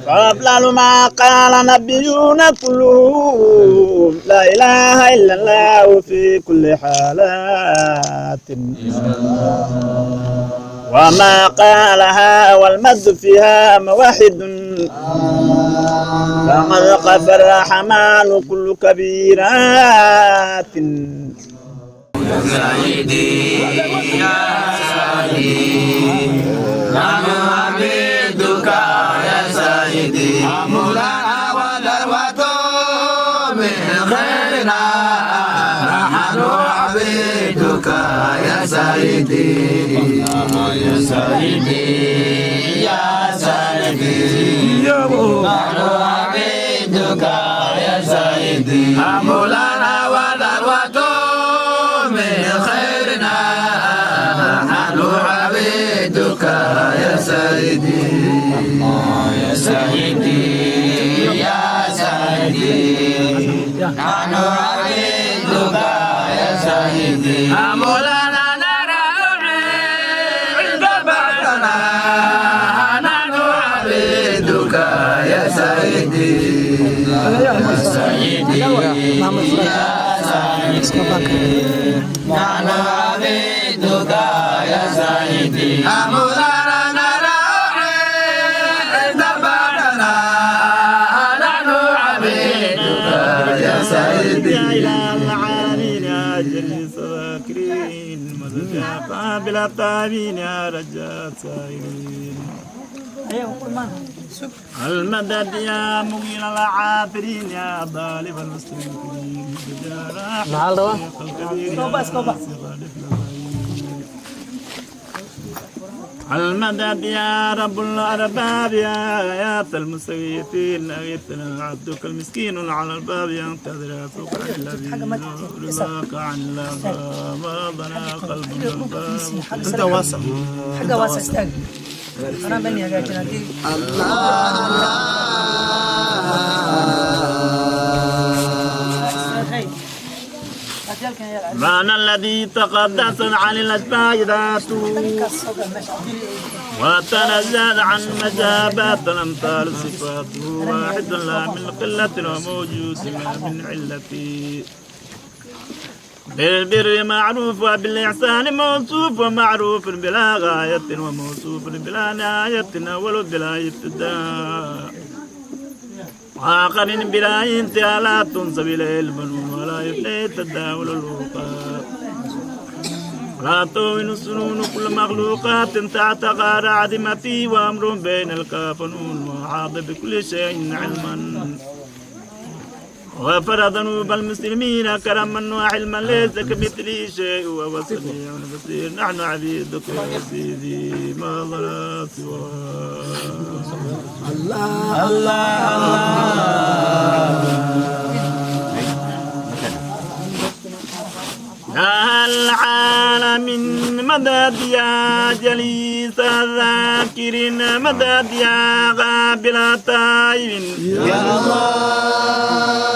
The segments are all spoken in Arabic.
فأفضل ما قال نبينا كلهم لا إله إلا الله في كل حالات وما قالها والمد فيها موحد فقد غفر الرحمن كل كبيرات يا سيدي يا سيدي نحن عبيدك يا سيدي مولانا ودروة من خيرنا نحن عبيدك يا سيدي يا سيدي يا سيدي نحن عبيدك يا سيدي مولانا ودروة من خيرنا نحن عبيدك يا سيدي يا سيدي يا سيدي نحن عبيدك يا سيدي مولانا نرى عند بعثنا نحن عبيدك يا سيدي يا سيدي يا نحن عبيدك يا سيدي مولانا نرى عند بعثنا نحن عبيدك يا سيدي إلى العالمين يا جليس ذاكرين مدد يا قابل الطابين يا رجاء سائلين المدد يا مغير العافرين يا ظالم المستمكين المدد يا رب الأرباب يا آيات المستغيثين أغثنا عبدك المسكين على الباب ينتظر فوق الذي رضاك عن الله ما ضنا قلب الباب انت واسع حاجه واسع استاذ انا بني يا جاكنا دي معنى الذي تقدس عن الأشباه ذاته وتنزل عن مجابات الأمثال صفاته واحد لا من قلة وموجود ما من علته بالبر معروف وبالإحسان موصوف ومعروف بلا غاية وموصوف بلا نهاية أول بلا ابتداء آخر بلا انتهاء لا تنسب إليه البنون ولا يفني تداول الوقاء لا توين السنون كل مخلوقات تعتقى عدمتي وأمر بين الكاف والنون وحاط بكل شيء علما وفرض ذنوب المسلمين كرما وحلما ليس كمثله شيء وهو السميع البصير نحن عبيدك يا سيدي ما ظل سواك الله الله يا العالمين مدد يا جليس الذاكرين مدد يا قابل التائبين يا الله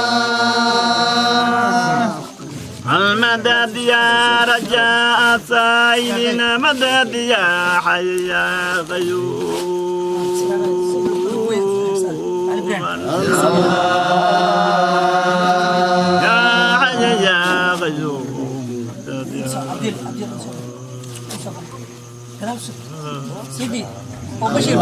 المدد يا رجاء السائلين مدد يا حي يا قيوم يا حي يا قيوم سيدي وبشير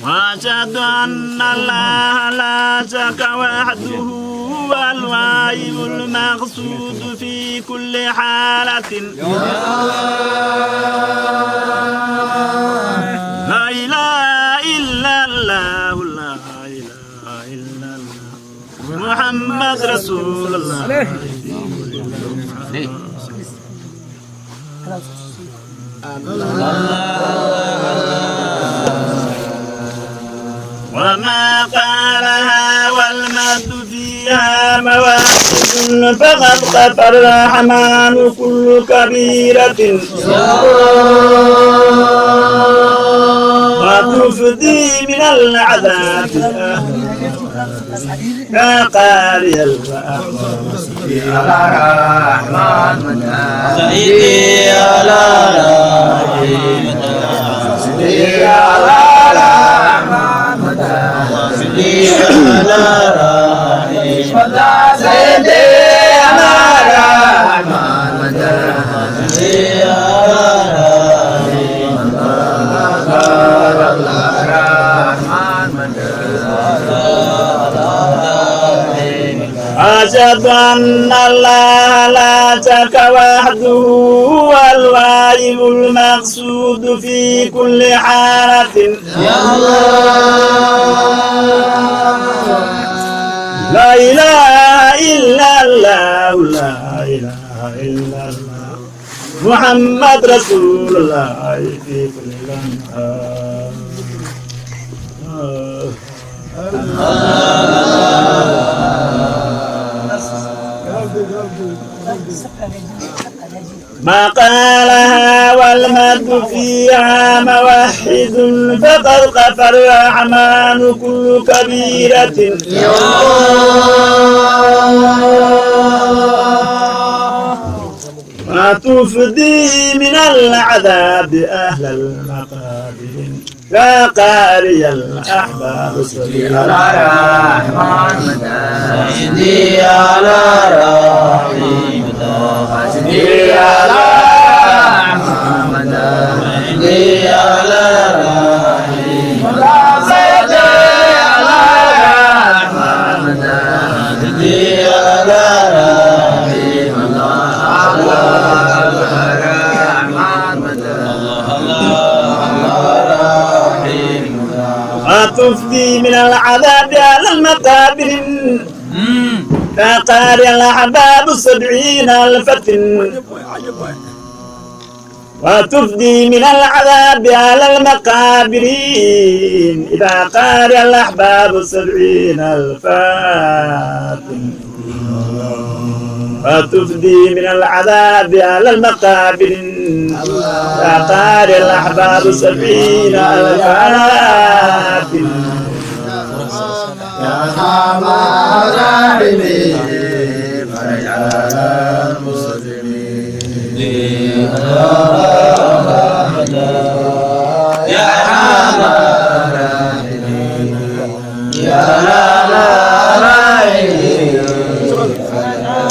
وأشهد أن الله لا شك وحده هو الواهب المقصود في كل حالة لا إله إلا الله لا إله إلا الله محمد رسول الله وما قالها والمد فيها مواقف فقد غفر الرحمن كل كبيرة وتفدي من العذاب يا قارئ الرحمن سيدي على رحمن سيدي على رحمن سيدي على رحمن سيدي على رحمن سيدي على أشهد أن الله لا شريك وحده هو الواجب المقصود في كل حالة يا الله لا إله إلا الله لا إله إلا الله محمد رسول الله في كل لمحة ما قالها والمد فيها موحد فقد غفر الرحمن كل كبيرة ما تفدي من العذاب أهل المقابر يا قارئ الأحباب صلي على رحمن سيدي على رحمن سيدي على رحمن سيدي على رحمن سيدي على رحمن سيدي على تفدي من العذاب على المقابر يا قارئ الأحباب 70,000 وتفدي من العذاب على المقابر إذا قارئ الأحباب 70,000 وتفدي من العذاب على المقابر يا قارئ الأحباب 70,000 يا حمار الراحمين فرج على المسلمين يا حمار الراحمين يا راحمين فرج على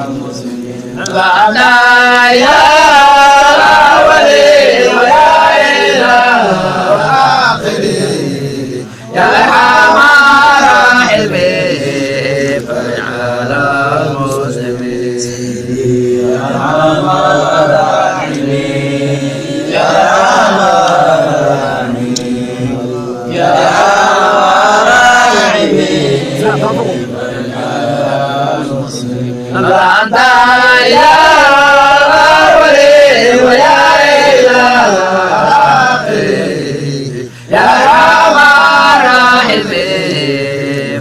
المسلمين يا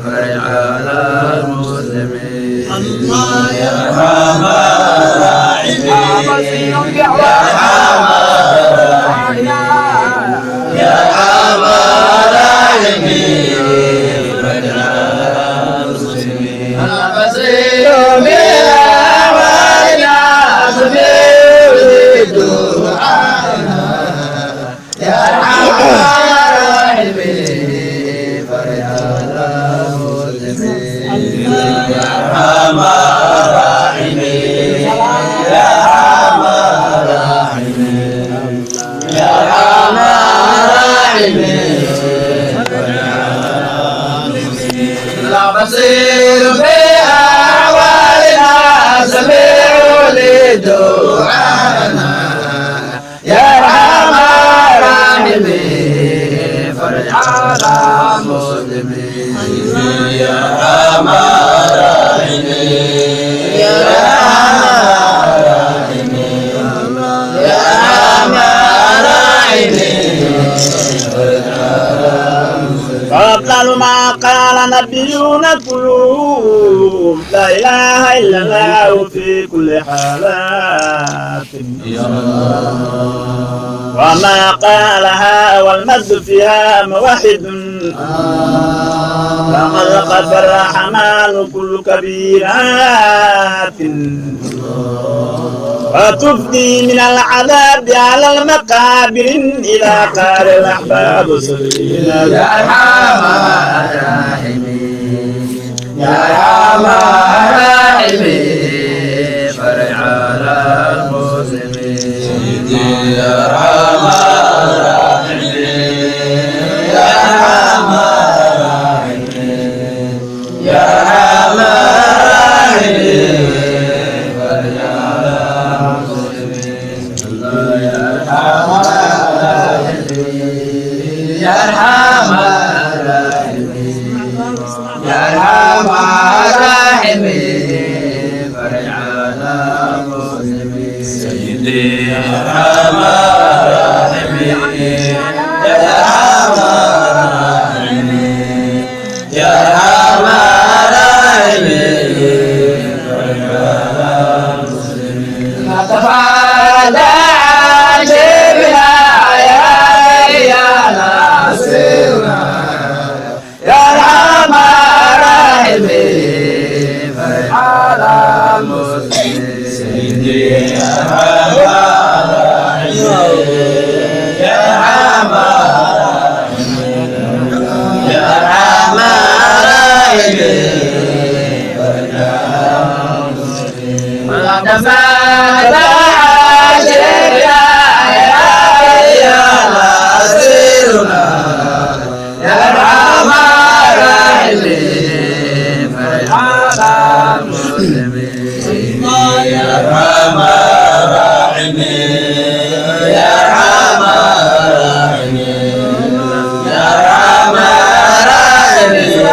بصير بأحوالنا سميع لدعانا يا أرحم الراحمين فرج على المسلمين يا أرحم النبيون كلهم لا إله إلا الله في كل حالات وما قالها والمد فيها موحد لقد غفر الرحمن كل كبيرات وتفدي من العذاب على المقابر إلى قال الأحباب سبيلا يا أرحم الراحمين يا أرحم الراحمين فرج على المسلمين يا أرحم الراحمين يا أرحم الراحمين يا أرحم الراحمين فرج على المسلمين يا أرحم الراحمين يا أرحم الراحمين يا أرحم الراحمين فرج على المسلمين سيدي يا أرحم الراحمين يا أرحم الراحمين يا أرحم الراحمين فرج على المسلمين ما تفادى عجبنا يا ناصرنا يا أرحم الراحمين فرج على المسلمين سيدي يا أرحم الراحمين يا أرحم الراحمين يا أرحم الراحمين فرج على المسلمين ما تفادى عجبنا يا ناصرنا يا أرحم الراحمين فرج على المسلمين يا أرحم الراحمين يا أرحم الراحمين يا أرحم الراحمين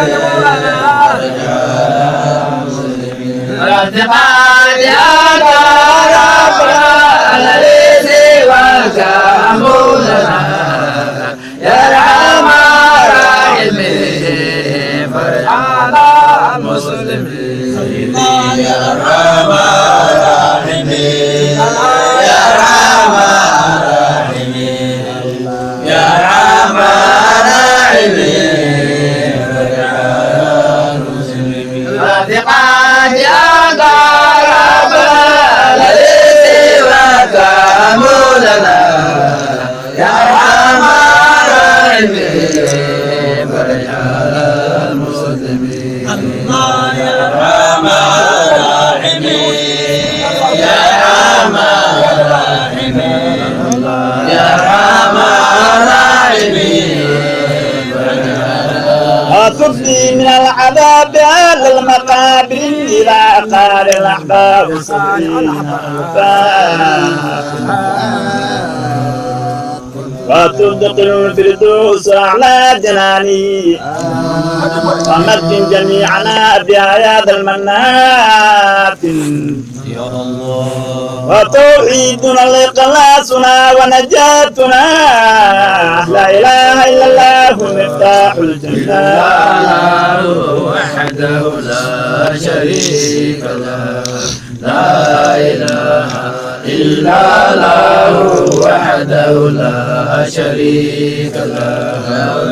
فرج على المسلمين الاعتقاد يا رب الذي سواك أمرنا يا أرحم الراحمين فرج على المسلمين يا أرحم الراحمين يا أرحم الراحمين يا أرحم الراحمين فرج على المسلمين الاعتقاد يا رب الذي سواك أمرنا يا أرحم الراحمين فرج على المسلمين يا أرحم الراحمين يا أرحم الراحمين يا أرحم الراحمين فرج على وتفدي من العذاب على المقابر إلى قال الأحباب سبيلا وتدخل الفردوس على جناني ومكن جميعنا بآيات المنات يا الله وتوحيدنا لإخلاصنا ونجاتنا لا إله إلا الله مفتاح الجنة الله وحده لا شريك له لا إله إلا الله وحده لا شريك له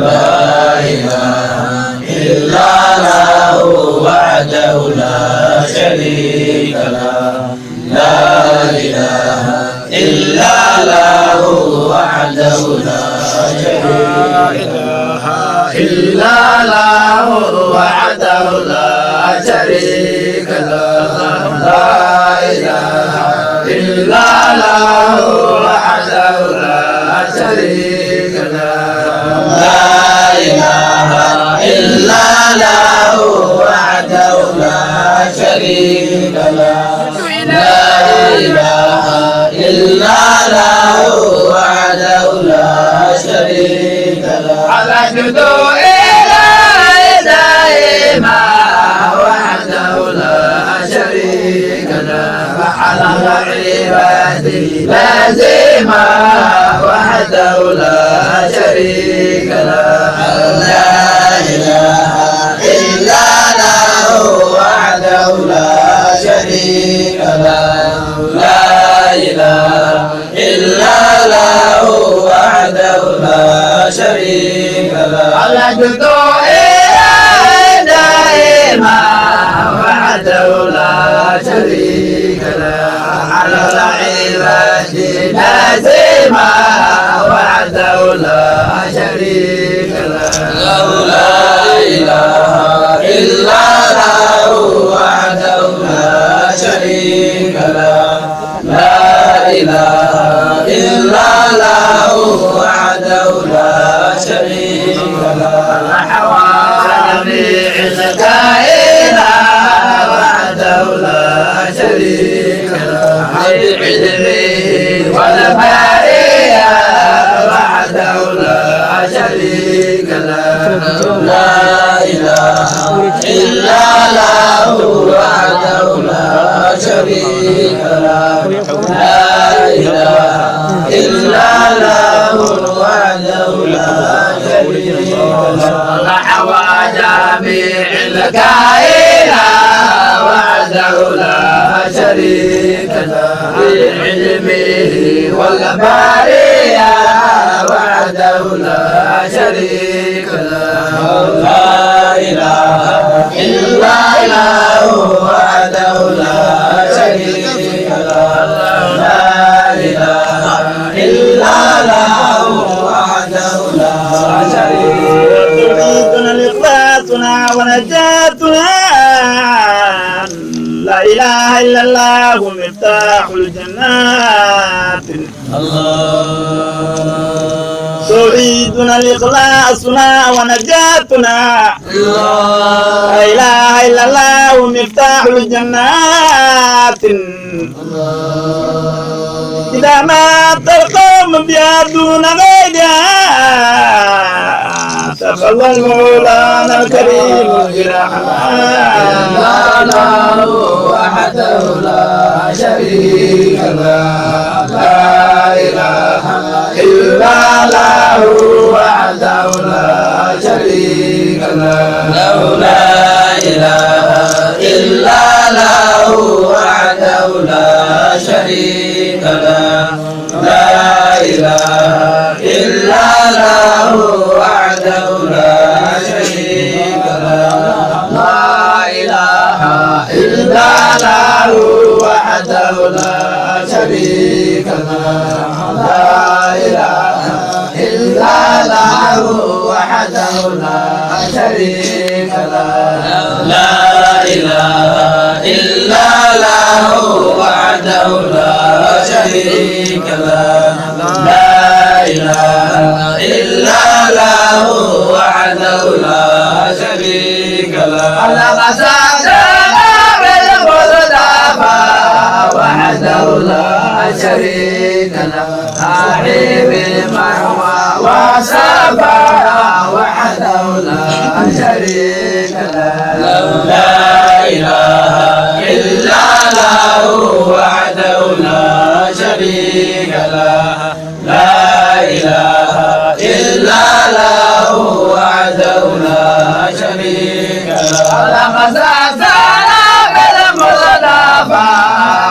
لا إله إلا الله وحده لا شريك له لا إله إلا الله وحده لا شريك له إلا الله وحده لا شريك له لا إله إلا الله وحده لا شريك له لا إله إلا الله وحده لا شريك له لا إله إلا الله وحده لا شريك له على جدو إلهي دائما وحده لا شريك له على عباده لازما وحده لا شريك له لا إله إلا شريك له الحمد دائما وحده لا شريك له على العباد لازما وحده لا شريك له لا إله إلا الله وحده لا شريك له لا إله إلا الله وحده لا شريك له الحوادث الكائنات وحده لا شريك له العلم والبرية وحده لا شريك له لا إله إلا الله وحده لا شريك له لا إله إلا الله وحده لا شريك له جميع الكائنات وحده لا شريك له بعلمه والبرية وحده لا شريك له لا إله إلا الله وحده لا شريك له لا إله إلا الله وحده لا شريك له إخلاصنا ونجاتنا لا إله إلا الله مفتاح الجنات توحيدنا لإخلاصنا ونجاتنا لا إله إلا الله مفتاح الجنات إذا مات القوم بيدون غيرها تخلى المولانا الكريم برحمة له وحده لا شريك له لا إله إلا الله وحده لا شريك له لا إله إلا الله وحده لا شريك له لا إله إلا الله وحده لا شريك له لا إله إلا الله وحده لا شريك له لا إله إلا الله وحده لا شريك له لا إله إلا الله وحده لا شريك له لا إله إلا الله وحده لا شريك له وحده لا شريك له صاحب المروى وصفا وحده لا شريك له لا إله إلا الله وحده لا شريك له لا إله إلا الله وحده لا شريك له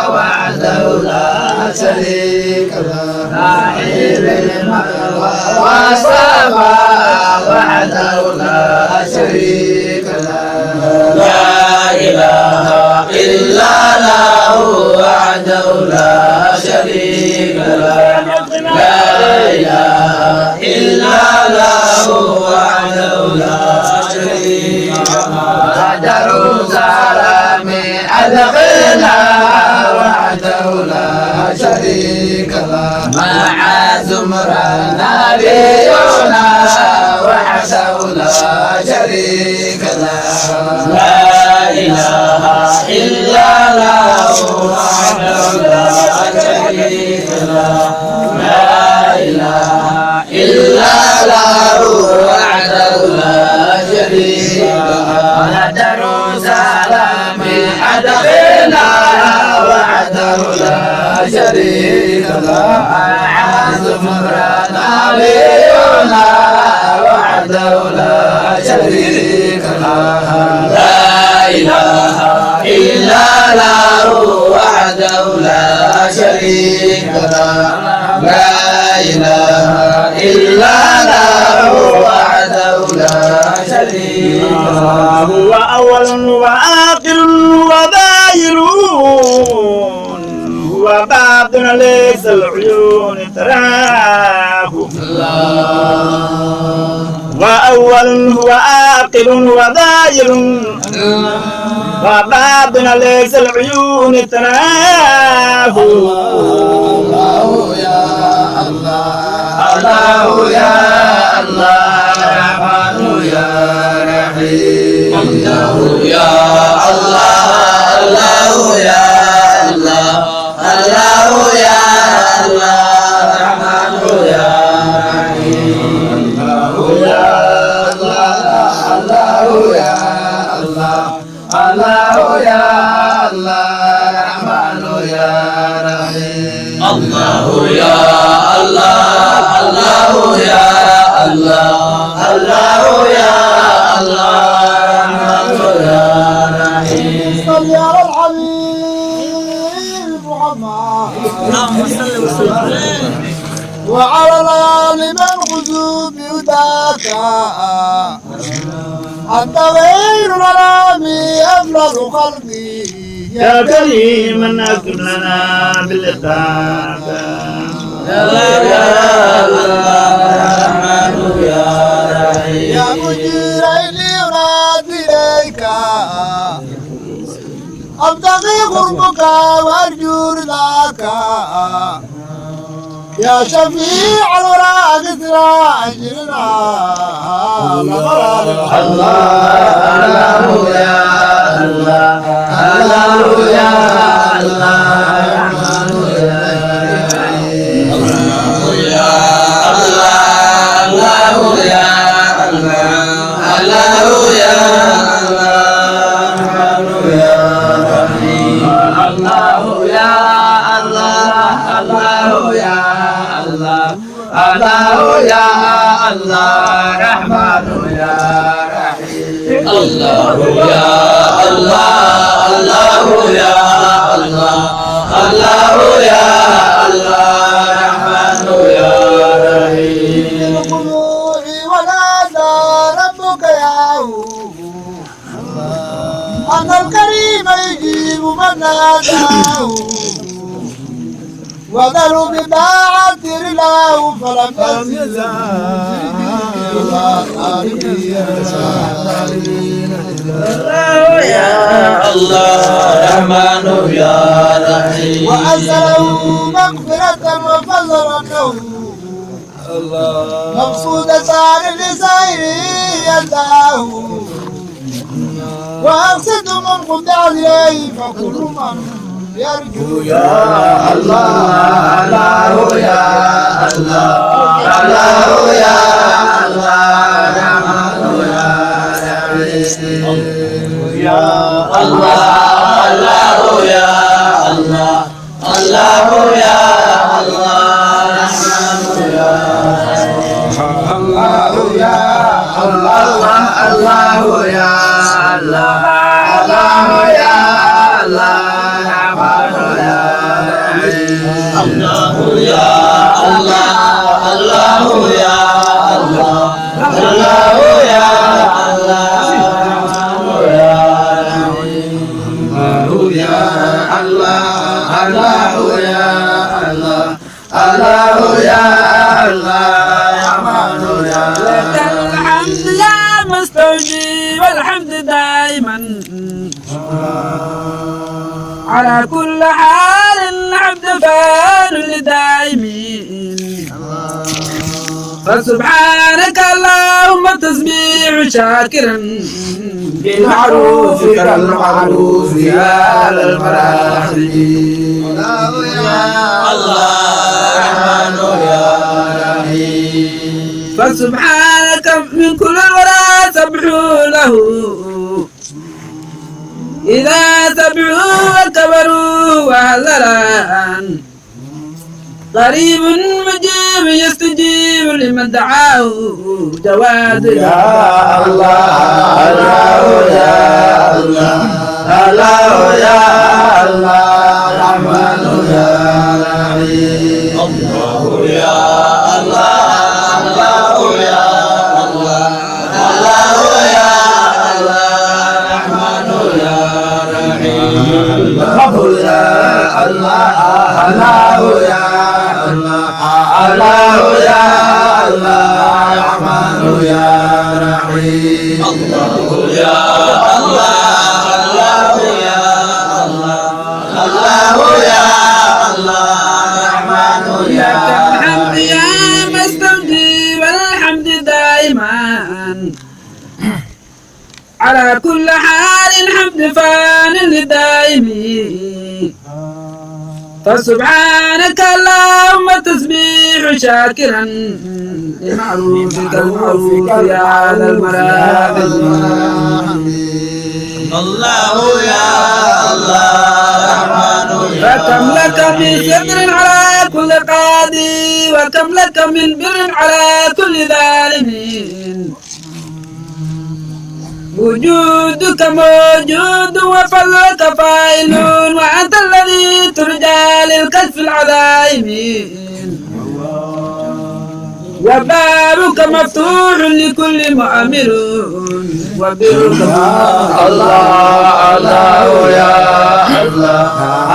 وحده لا شريك له صاحب المروى وصفا وحده لا شريك له لا إله إلا الله وحده لا شريك له لا إله إلا الله وحده لا شريك له جروزالم أدخلنا وحده لا شريك له مع زمرة نبينا وحده لا شريك له لا إله إلا الله وحده لا شريك له لا إله إلا الله وحده لا شريك له جروزالم أدخلنا وحده لا شريك له عازم نبينا وحده لا شريك له لا إله إلا الله وحده لا شريك له لا إله إلا الله هو أول وآخر وظاهر هو باطن ليس العيون تراه وأول هو آخر وظاهر وباطن ليس العيون تراه الله يا الله الله يا الله رحمن يا رحيم الله يا الله الله يا الله الله يا الله رحمن يا رحيم الله يا الله الله يا الله الله يا الله رحمن يا رحيم الله يا الله الله يا الله الله يا الله رحمن يا رحيم صل على الحبيب محمد اللهم صل وسلم وعلى الآل من خذوا بهداك أنت غير الأنام أفضل خلقي يا كريما أكرم لنا بالإطاعة يا رحمن يا رحيم يا مجير إني أنادي إليك أبتغي قربك وأرجو رضاك يا شفيع الورى كثر أجرنا الله الله يا الله الله يا الله رحمن يا رحيم الله يا الله الله يا الله الله يا الله رحمن يا رحيم الله يا الله الله يا الله الله يا الله رحمن يا رحيم الله يا الله الله يا الله الله يا الله رحمن يا رحيم القلوب ونادى ربك يا أن الكريم يجيب من ناداه وذروا بطاعة الله فلم الله يا الله رحمن يا رحيم وأنزله مغفرة وفضلا له مقصود صار لسائر يداه وأقصد من قد عليه فكل من يرجو يا الله الله يا الله الله يا الله رحمن يا رحيم يا الله الله يا الله الله يا الله رحمن يا الله يا الله الله يا الله الله يا الله الله يا الله الله يا الله الله يا الله يا الله الله يا الله الله يا الله رحمن يا لك الحمد يا مستوجب والحمد دائما على كل حال عبد فان لدائمين فسبحانك اللهم تسبيح شاكرا بالمعروف كالمعروف يا للمراحل الله يا الله رحمن يا رحيم فسبحانك من كل الورى سبحوا له إذا سبحوا وكبروا وهللان قريب مجيب يستجيب لمن دعاه جواد يا الله الله يا الله الله يا الله رحمن يا رحيم الله يا الله الله يا الله الله يا الله الله يا الله رحمن يا رحيم الله يا الله الله يا الله الله يا الله رحمن يا الحمد يا مستودي والحمد دائما على كل حال الحمد فان للدائمين فسبحانك اللهم تسبيح شاكرا لمعروفك المعروف يا على المراحل الله يا الله رحمن يا فكم لك من ستر على كل قاضي وكم لك من بر على كل ظالمين وجودك موجود وفضلك فاعل وأنت الذي ترجى للكشف العظائمين وبابك مفتوح لكل مؤمر وبرك الله الله يا الله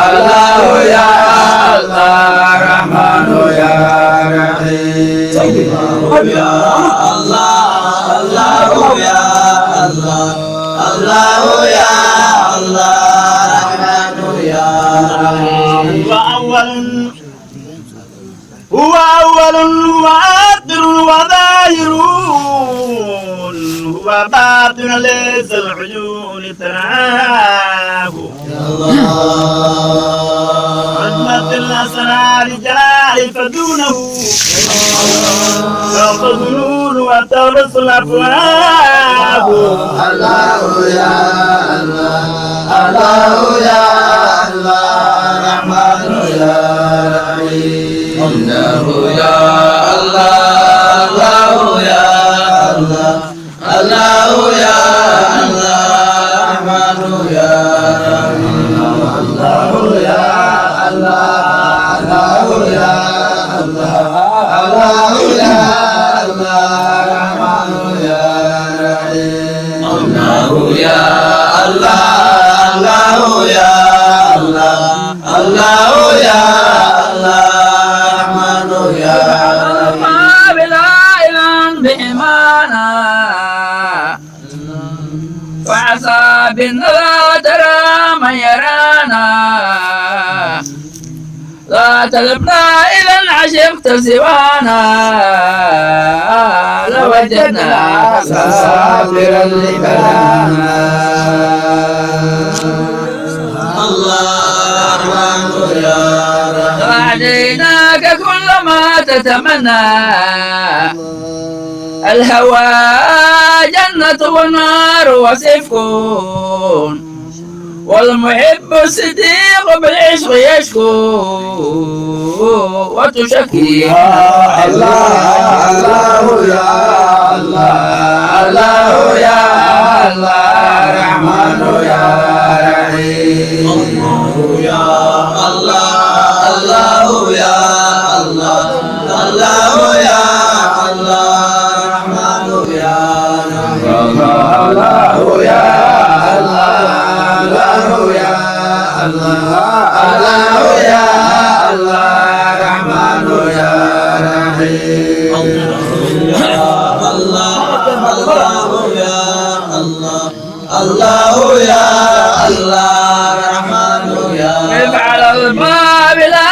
الله يا الله رحمن يا رحيم يا الله الله يا الله الله يا الله رحمن يا رحيم هو أول وآخر وظاهر هو باطن ليس العيون تراه عظمة الأسرار جلال فدونه فوق الظنون وترس الأفواه الله يا الله الله يا الله رحمن يا رحيم الله يا الله الله يا الله الله يا الله رحمن يا رحيم الله يا الله الله يا الله الله يا الله رحمن يا رحيم الله يا الله الله يا الله الله يا الله رحمن يا ما بلا إله بإيمانا وعسى بالنذا ترى من يرانا لا تغبنا إذا عشقت سوانا لوجدناك صابرا لبلانا الله رحمن يا رحيم وعديناك كل ما تتمنى الهوى جنة والنار وسيفكون والمحب الصديق بالعشق يشكو وتشكي الله الله يا الله الله يا الله رحمن يا رحيم الله يا الله الله يا الله الله يا الله رحمن يا رحيم الله يا الله الله يا الله الله يا الله رحمن يا رحيم الله الله يا الله الله يا الله رحمن يا افعل الباب لا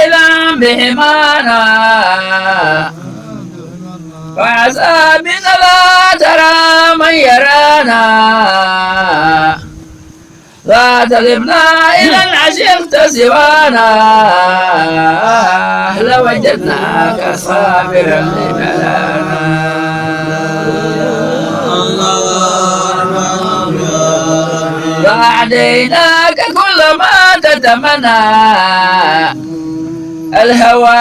إله بهمانا وعسى بنا لا ترى من يرانا لا تغبنا إذا عشقت سوانا لوجدناك صابرا لبلانا وأعديناك كل ما تتمنى الهوى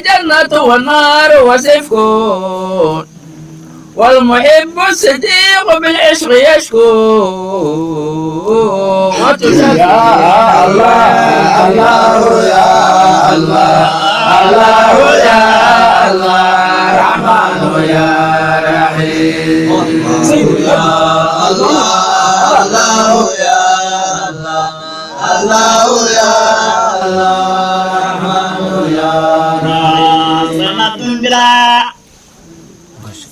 جنة والنار وسيفكون والمحب الصديق بالعشق يشكو وتشكي يا الله الله يا الله الله يا الله رحمن يا رحيم يا الله الله يا الله الله يا الله رحمن يا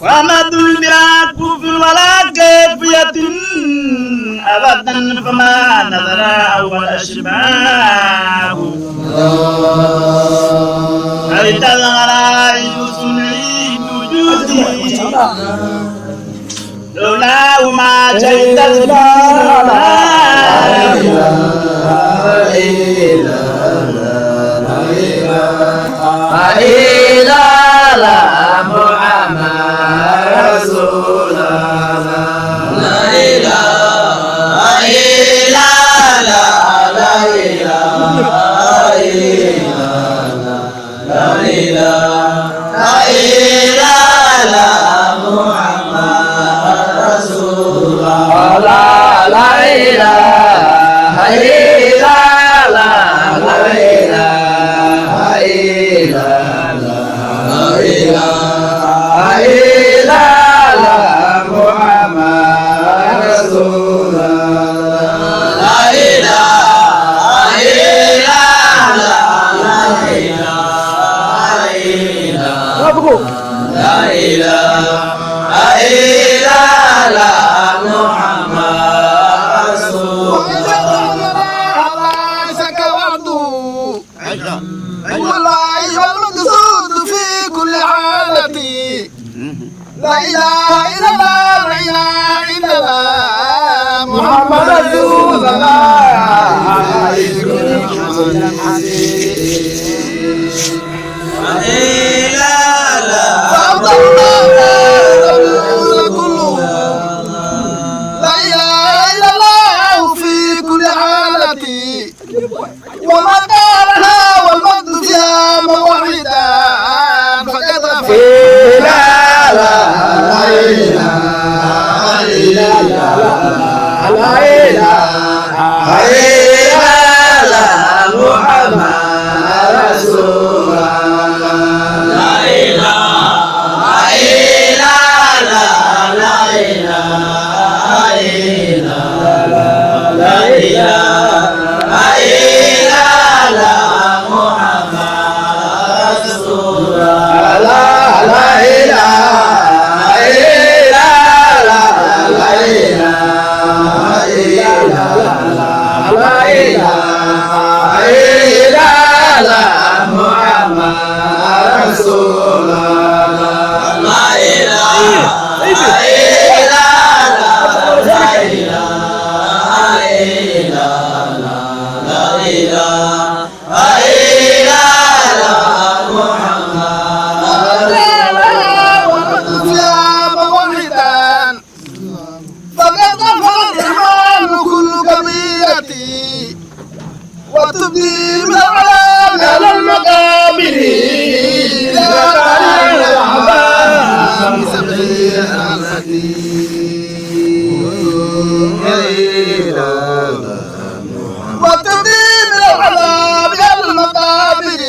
ومد بلا كوف ولا كيفية أبدا فما نظر أول أشباه أريد الغرائب سنعيد وجودي لولا ما جئت لا إله إلا الله لا إله إلا الله محمد رسول وما قالها والمجد فيها موحدا فقد غفر لا إله إلا الله لا إله إلا الله محمد رسول الله لا إله إلا الله لا إله إلا الله لا إله وتبدي من العلام على المقابر وتبدي من العلام على المقابر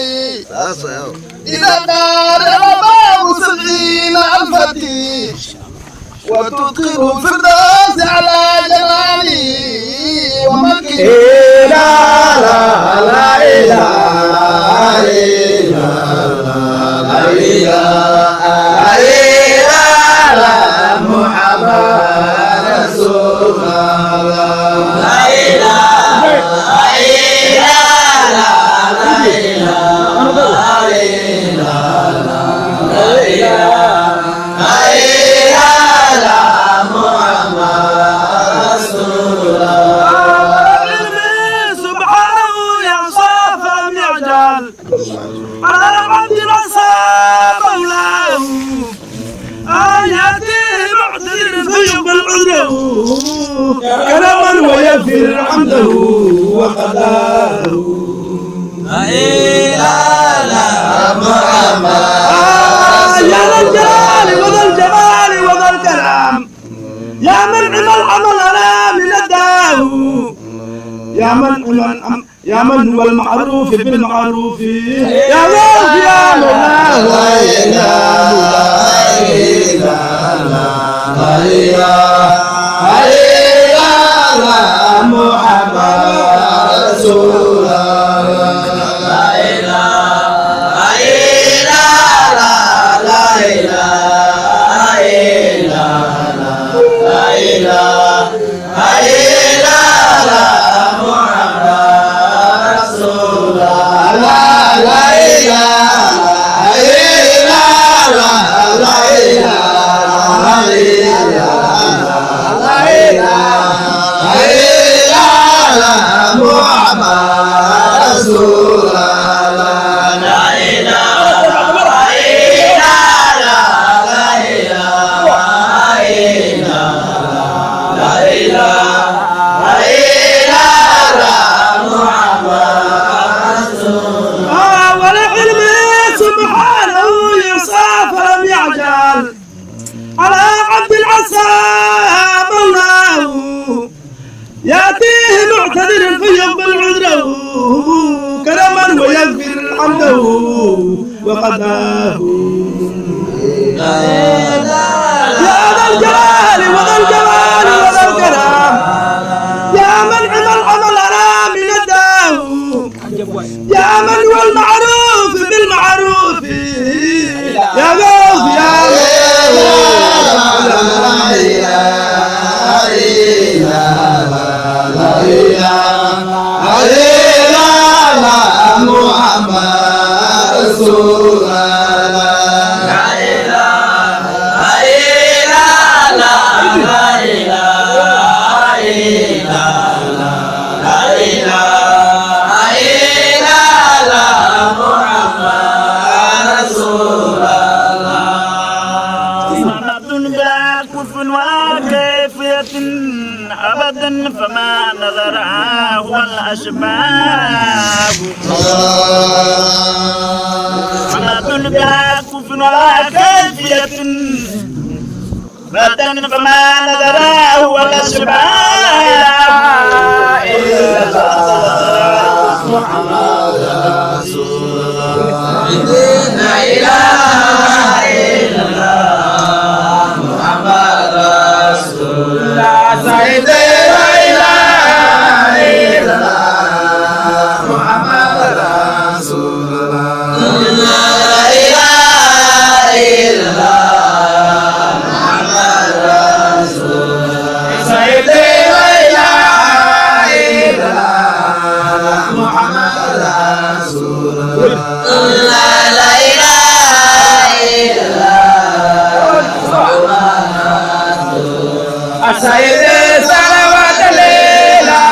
إذا قال الأباب 70,000 وتدخل الفردوس على جلاله ومكه لا إله إلا الله لا إله محمد رسول الله لا إله إلا الله لا إله على عبد العصا مولاه آياته معتذر فيقبل عذره كرما ويغفر عمده وقداه لا إله محمد يا ذا الجلال وذا الجمال وذا الكرام يا من عمل عملنا من الداه يا من هو المعروف بالمعروف يا رب يا مولاه لا إله إلا الله لا إله محمد رسول الله لا إله إلا الله لا إله على عبد العصا مولاه يأتيه معتذر فيقبل عذره كرما ويغفر حمده وقداه يا ذا الجلال وذا الجمال وذا الكرام يا من عمل العمل أنا من الداو يا من هو المعروف بالمعروف يا غوث يا أبدا فما نظرها هو الأشباب فما تلقى كف ولا كيفية أبدا فما نظرها هو الأشباب محمد رسول الله لا إله إلا الله محمد رسول الله سيد لا إله إلا الله محمد رسول الله لا إله إلا الله محمد رسول الله سيد لا إله إلا الله محمد رسول الله لا إله إلا الله سيد صلوات الليل لا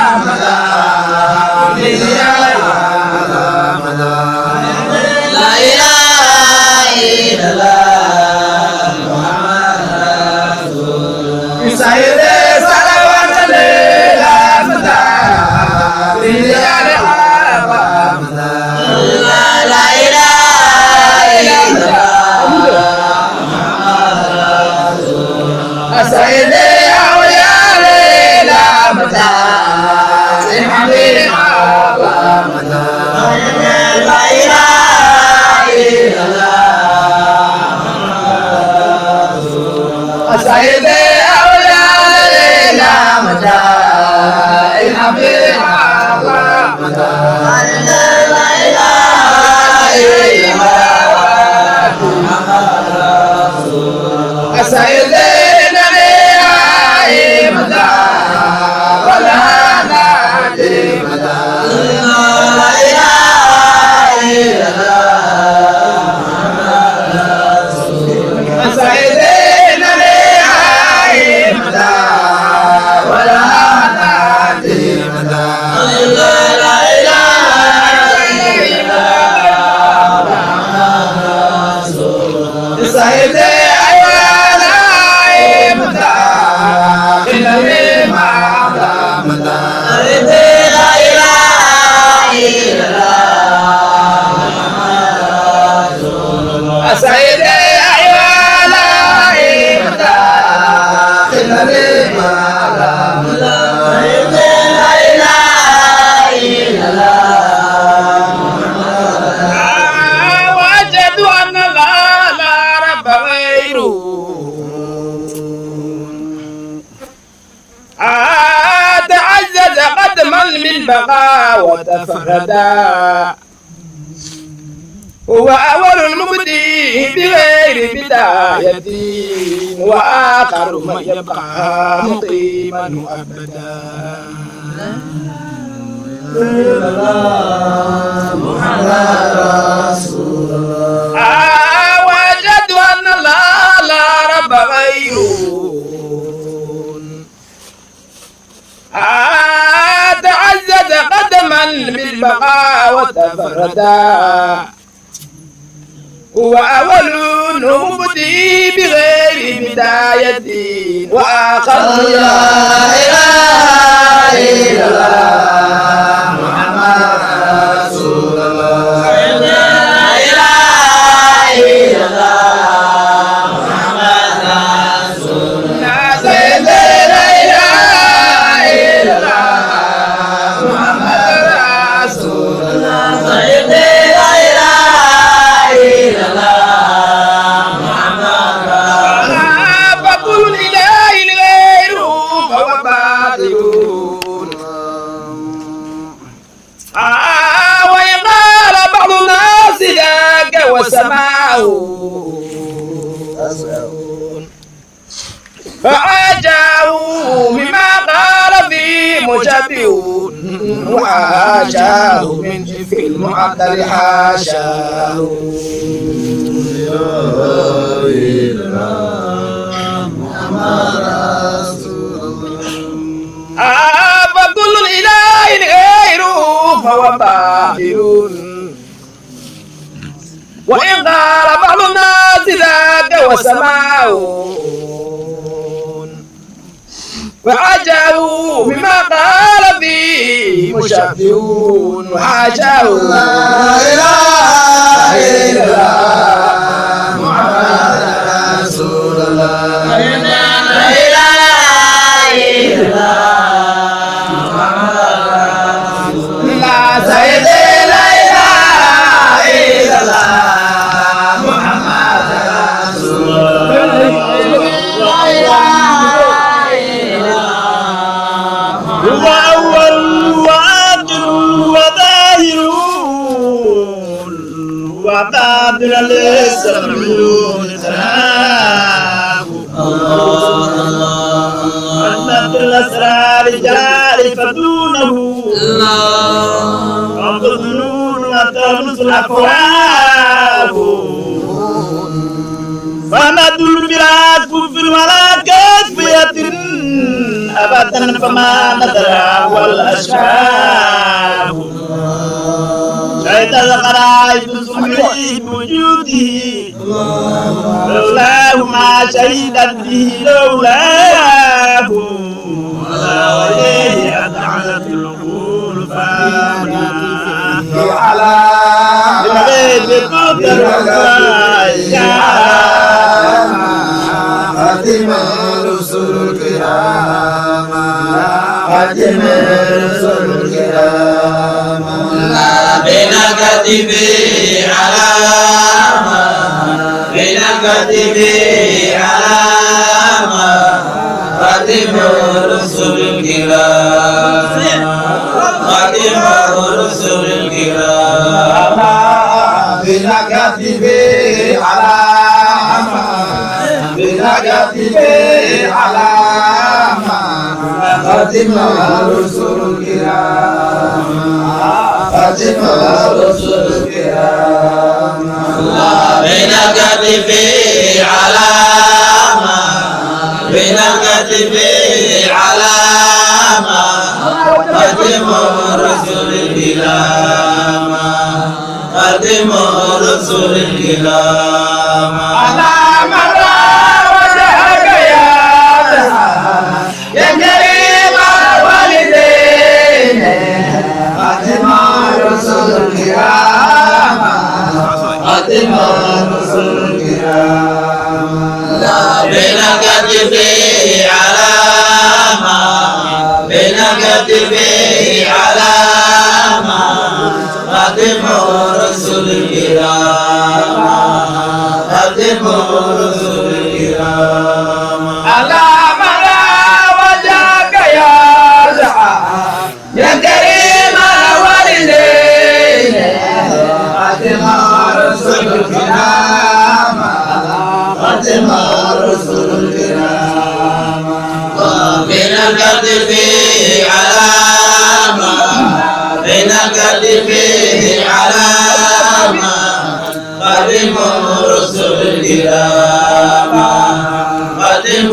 إله إلا الله محمد رسول الله سيد صلوات الليل لا إله إلا الله محمد رسول الله سيد سيدي أولاد إلى مدى الحبيب مدى لا إله إلا محمد رسول الله سيدي نبي مدى ولا نادي مدى لا إله إلا محمد رسول الله سيدي من بقى وتفردا هو أول المبدي بغير بداية وآخر من يبقى مقيما أبدا محمد رسول الله وجد أن الله لا رب غيره تعزز قدما بالبقاء وتفردا هو أول مبدي بغير بداية وآخر لا إله إلا الله محمد رسول الله لا إله إلا الله محمد فعاجاه مما قال فيه مشبه وحاشاه من في المعطل حاشاه فكل الإله غيره فهو باطل وإن قال بعض الناس ذاك وسماه فعجبوا مما قال فيه مشبه وحاشاه لا إله إلا الله محمد رسول الله لا إله إلا الله لا سيد لا إله إلا الله محمد رسول الله هو أول وآخر وظاهر وباطن ليس العيون تراه أنت الأسرار جاري فدونه رب الظنون وترمس الأفواه فمد البلاد كفر ولا كافية أبدا فما ندرى والأشباه شهد الغرائب سمعي بوجوده لولاه ما شهدت به لولاه ولا إليه أدعت العقول فانا على بالغيب قدر خاتم رسل الكرام خاتم رسل الكرام بين كتفي علامة بين كتفي علامة خاتم رسل الكرام خاتم رسل الكرام بين كتفي علامة بنجاتي علامة خاتم رسول الكرام خاتم رسول الكرام بنجاتي علامة بنجاتي علامة خاتم رسول الكرام خاتم رسول الكرام خاتم رسول الكرام بين كتفي علامة بين كتفي علامة خاتم رسول الكرام خاتم رسول الكرام علامة وجهك يا زعام يا كريم الوالدين خاتم رسول الكرام خاتم رسول الكرام بين كتفي علامة بين كتفي علامة خاتم رسول الكرام خاتم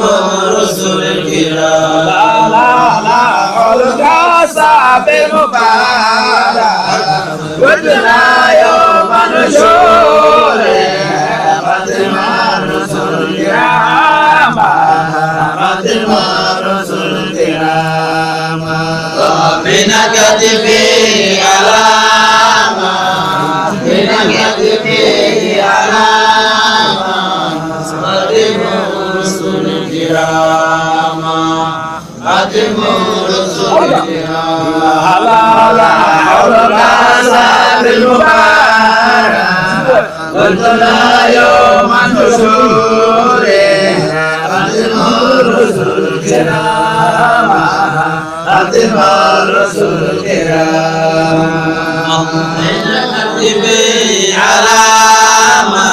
رسول الكرام لا لا خلق صعب المبارك ودنا يوم نشور خاتم رسول الكرام خاتم رسول الكرام من كتفي علامة من كتفي علامة خاتم رسول الكرام خاتم رسول الكرام لا لا حول ولا قوة المبارك قلتنا يوم النشور خاتم رسول الكرام خاتم رسول الكرام من كتفي علامة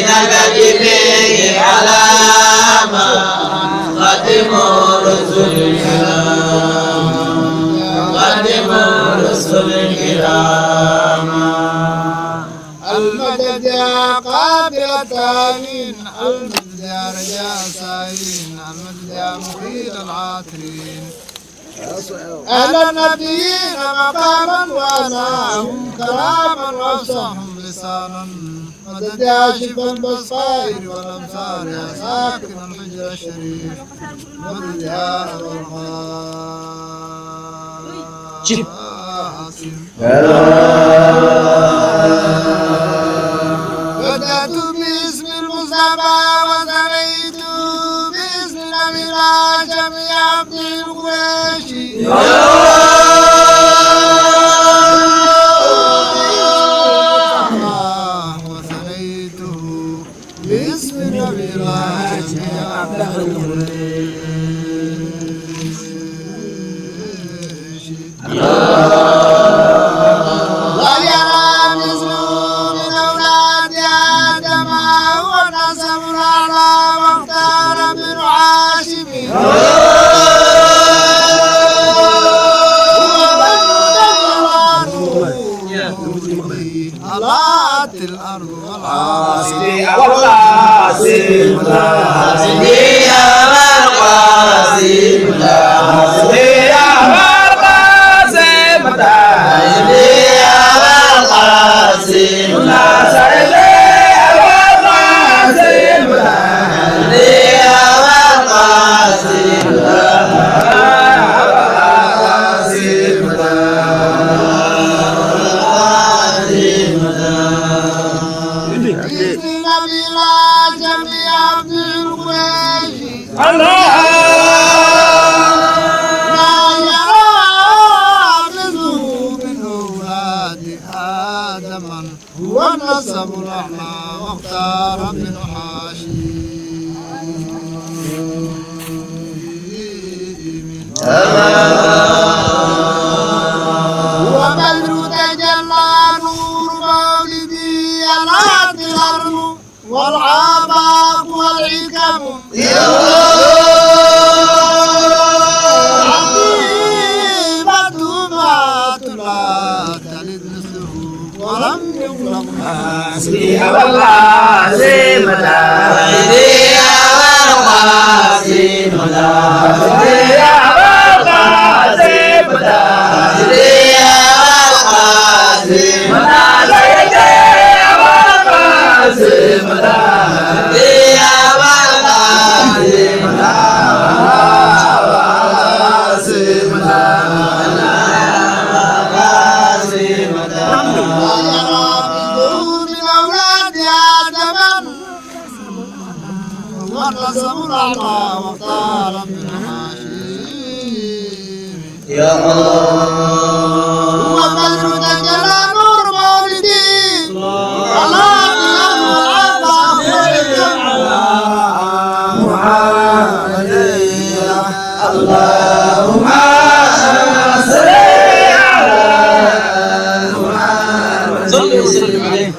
نبيه علامة خاتم الرسل الكرام خاتم الرسل الكرام المدد يا قابلة من المدد يا رجاء سائلين المدد يا مفيد العاطرين أهل النبيين مقاما وأناهم كلاما وأفصحهم لسانا مدد يا شفا البصائر والأمصار يا ساكن الحجر الشريف مدد يا أبا القاسم بدأت باسم المصطفى وثنيت باسم الأمير جميع ابن القريشي وثنيته باسم الأمير جميع ابن القريشي علات الأرض والعاصي والقاسم يا والقاسم يا والقاسم يا والقاسم لا سيد يا والقاسم يا والقاسم ونسب الأعلى واختار من حاشي وبدر تجلى نور مولدي الأرض الأرض والعباق والحكم عظيمة ما لا تلد مثله ولم يخلق حسبي والقاسم يا والقاسم يا والقاسم يا والقاسم يا والقاسم يا ونسب الأعلى واختار من حاشيم يا وبدر تجلى نور مولدي الأرض والعباق والحكم اللهم صل على محمد صل وسلم عليه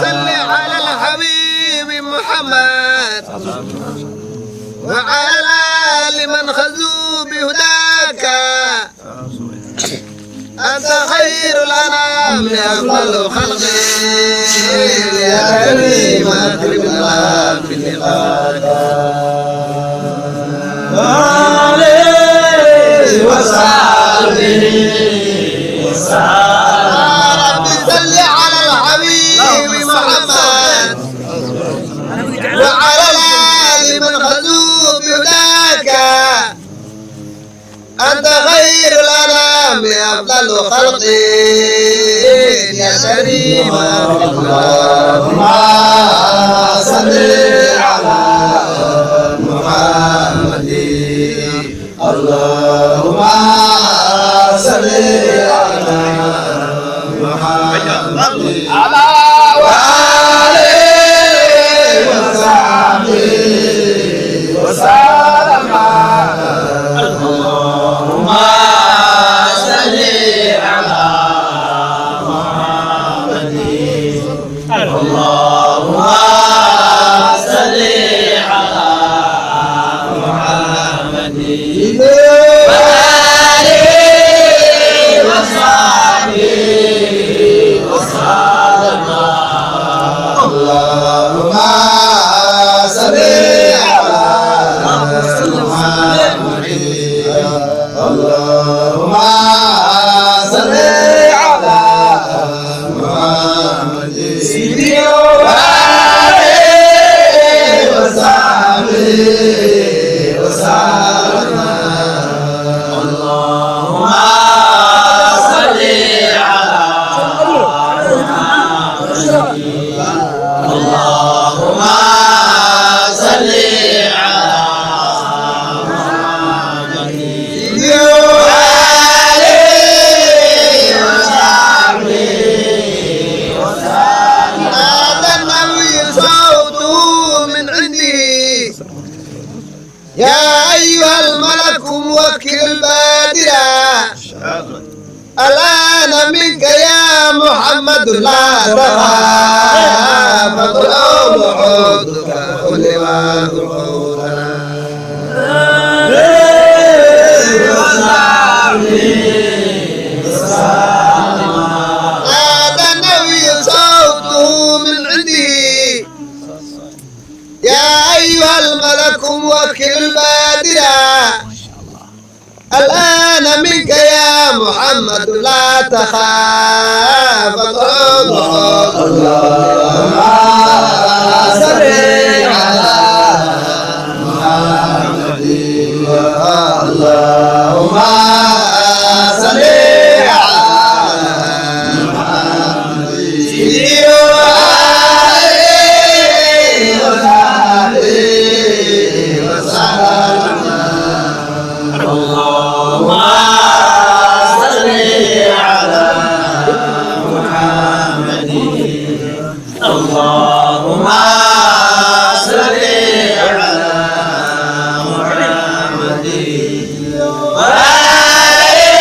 صل على الحبيب محمد محمد وعلى آل من خذوا بهداك أنت خير الأنام أفضل خلق يا كريم أكرم الله في لقاك عليه وصحبه رب صل على الحبيب محمد وعلى الآل من خذوا بهداك أنت خير الأنام أفضل خلق يا كريم اللهم صل على محمد اللهم صل على محمد على وآله وصحبه وسلم اللهم صل على محمد اللهم صل على محمد وآله وصحبه وسلم اللهم صل على محمد اللهم صل على محمد سيدي وآله وصحبه وسلم اللهم صل على محمد اللهم صل على محمد هذا النبي صوته من عندي يا أيها الملك موكل البادرة الآن منك يا محمد لا تخاف فطلوب عودك ولواء قوتنا هذا النبي صوته من عندي يا أيها الملك موكل البادرة الآن منك يا محمد لا تخاف اللهم صل على محمد اللهم صل على محمد سيدي وآله وصحبه وسلم اللهم صل على محمد اللهم صل على محمد وآله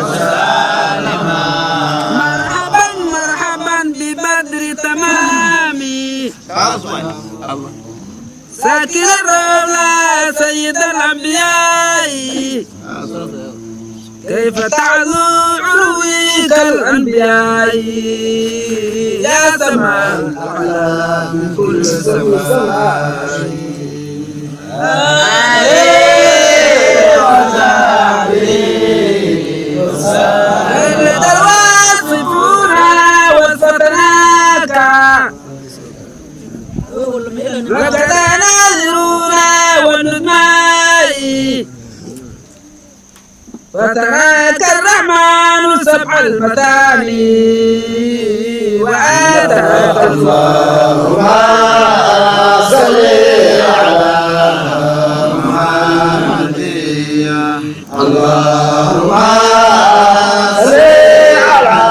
وصحبه مرحبا مرحبا ببدر تمامي ساكن الرولى سيد الأنبياء كيف تعلو علوي كالأنبياء يا سماء على من كل سماء لقد ناظرونا والندماء فتراك الرحمن سبع المثاني وآتاك اللهم صل على محمد اللهم صل على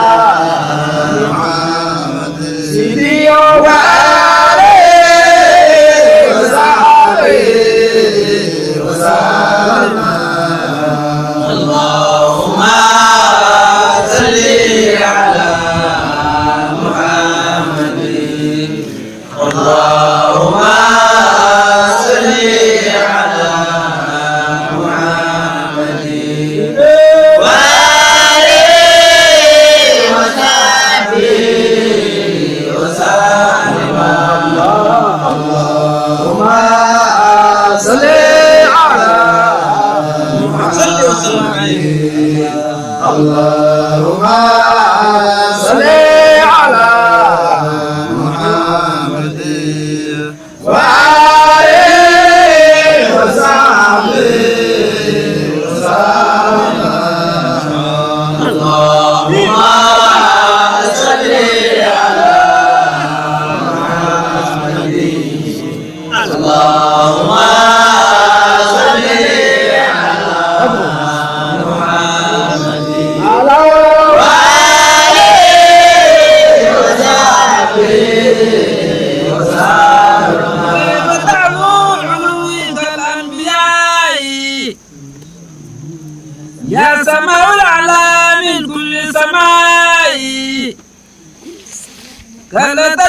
محمد سيدي اللهم صل على محمد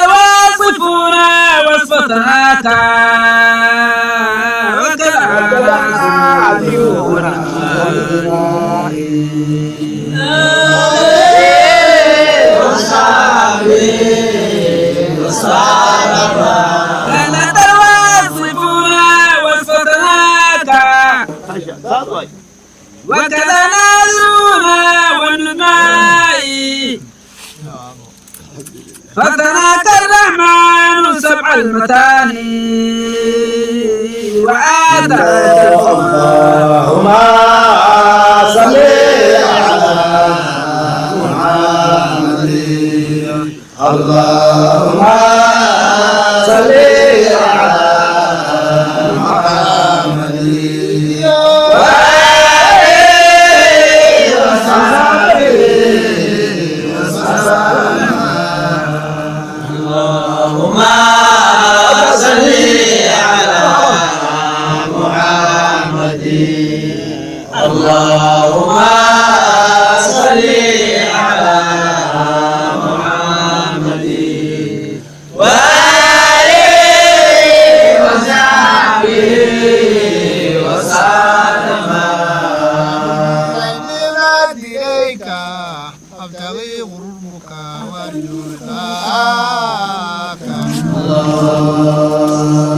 الواصفون وصفتنا وكذا نازلنا والنمائي فتناك الرحمن سبع المتاني وعاد اللهم صل على محمد اللهم صل على محمد اللهم صل على محمد اللهم صل على محمد وآله وصحبه وسلم إليك أبتغي غرورك وليرضاك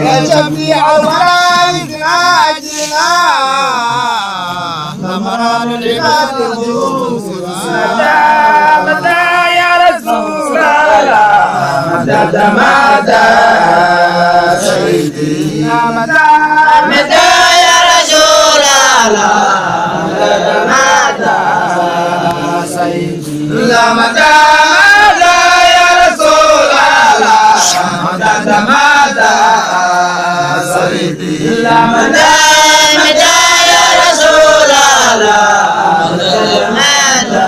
يا شفيع الخلائق ناجنا نمران العباد متى يا رسول الله متى متى سيدي متى يا رسول الله متى سيدي لا متى يا رسول الله متى متى سيدي متى متى يا رسول الله متى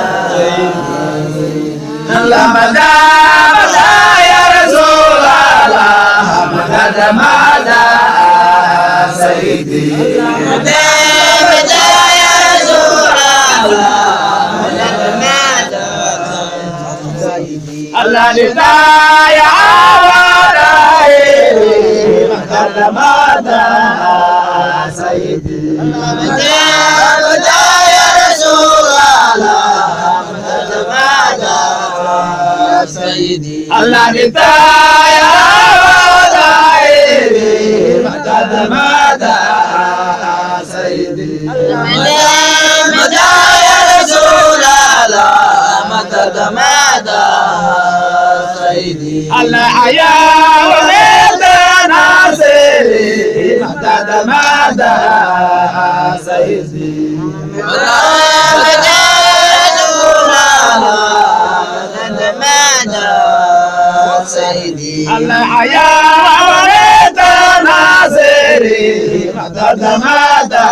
متى يا رسول الله متى متى سيدي متى متى يا رسول الله الله لله عوالي متى متى سيدي متى متى يا رسول الله متى متى سيدي الله لله عوالي متى متى سيدي متى متى يا رسول الله متى متى سيدي الله حيا ولد ناصري متى متى سيدي متى متى يا رسول الله متى سيدي الله حيا ولد ناصري متى متى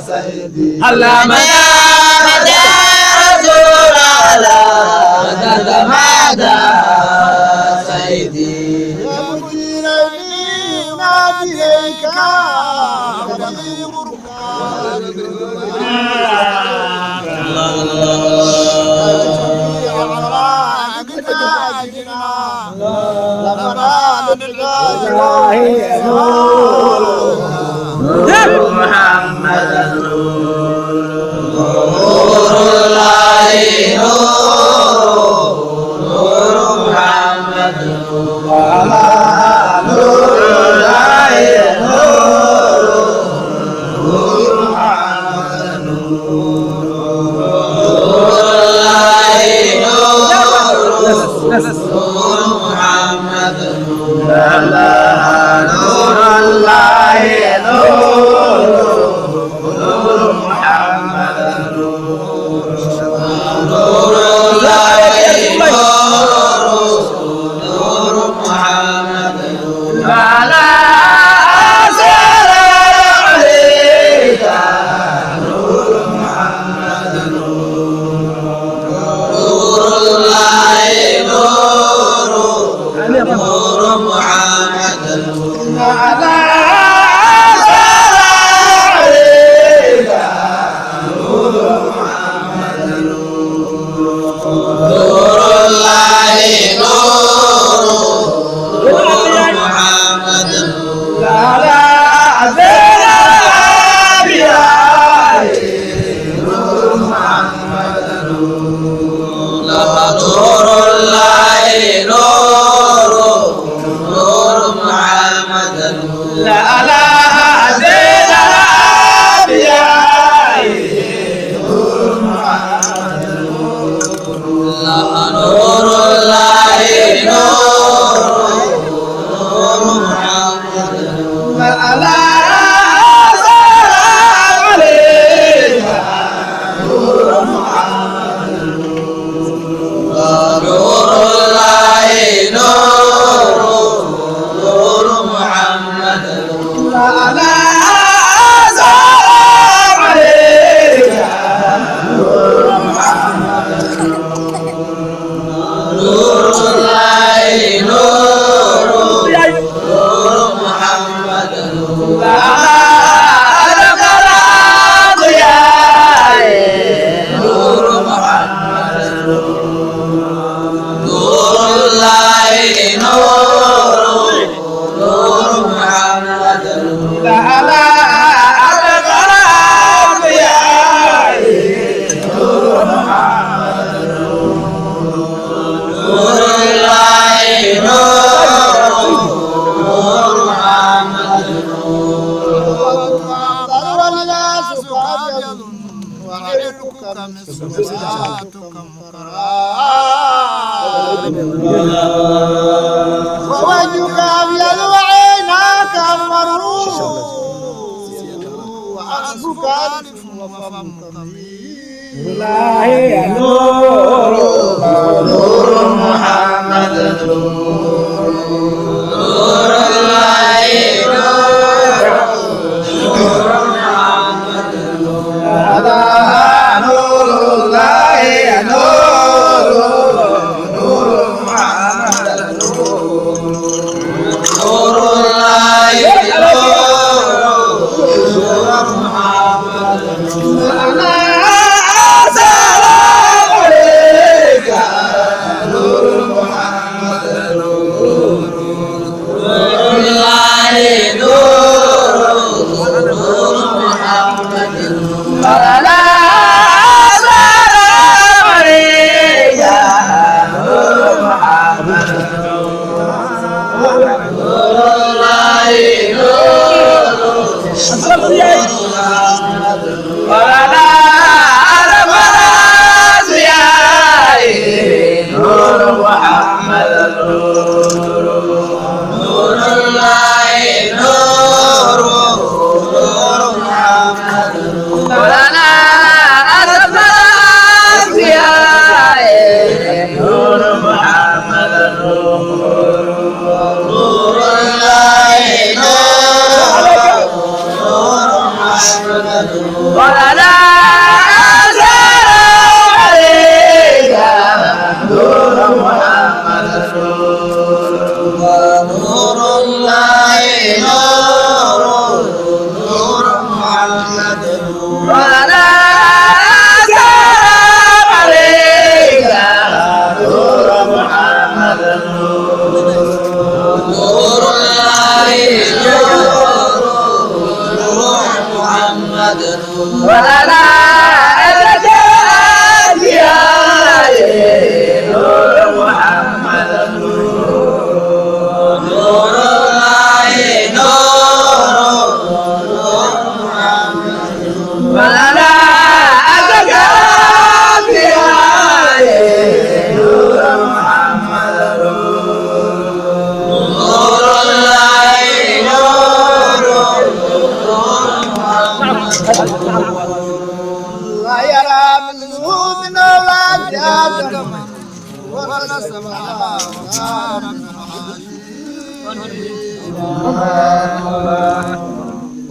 سيدي الله متى متى يا رسول الله متى متى سيدي يا مدير ناديك أبتغي غرورك محمد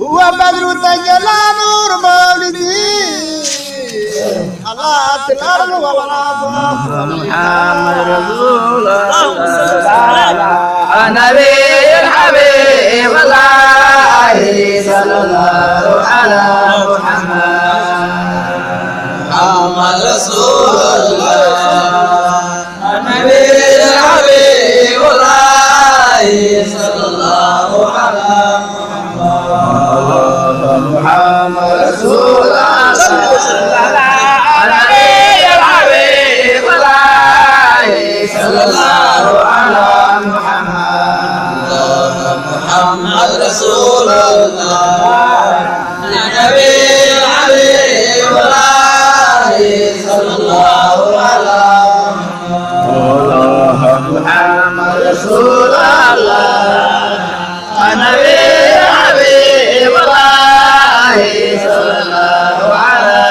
هو بدر تجلى نور مولدي على الأرض محمد رسول الله النبي الحبيب الله صلى الله على محمد رسول الله النبي الحبيب الله صلى الله على محمد رسول الله النبي الحبيب الله صلى الله على محمد رسول الله النبي الحبيب الله صلى الله على محمد رسول الله النبي الحبيب الله صلى الله على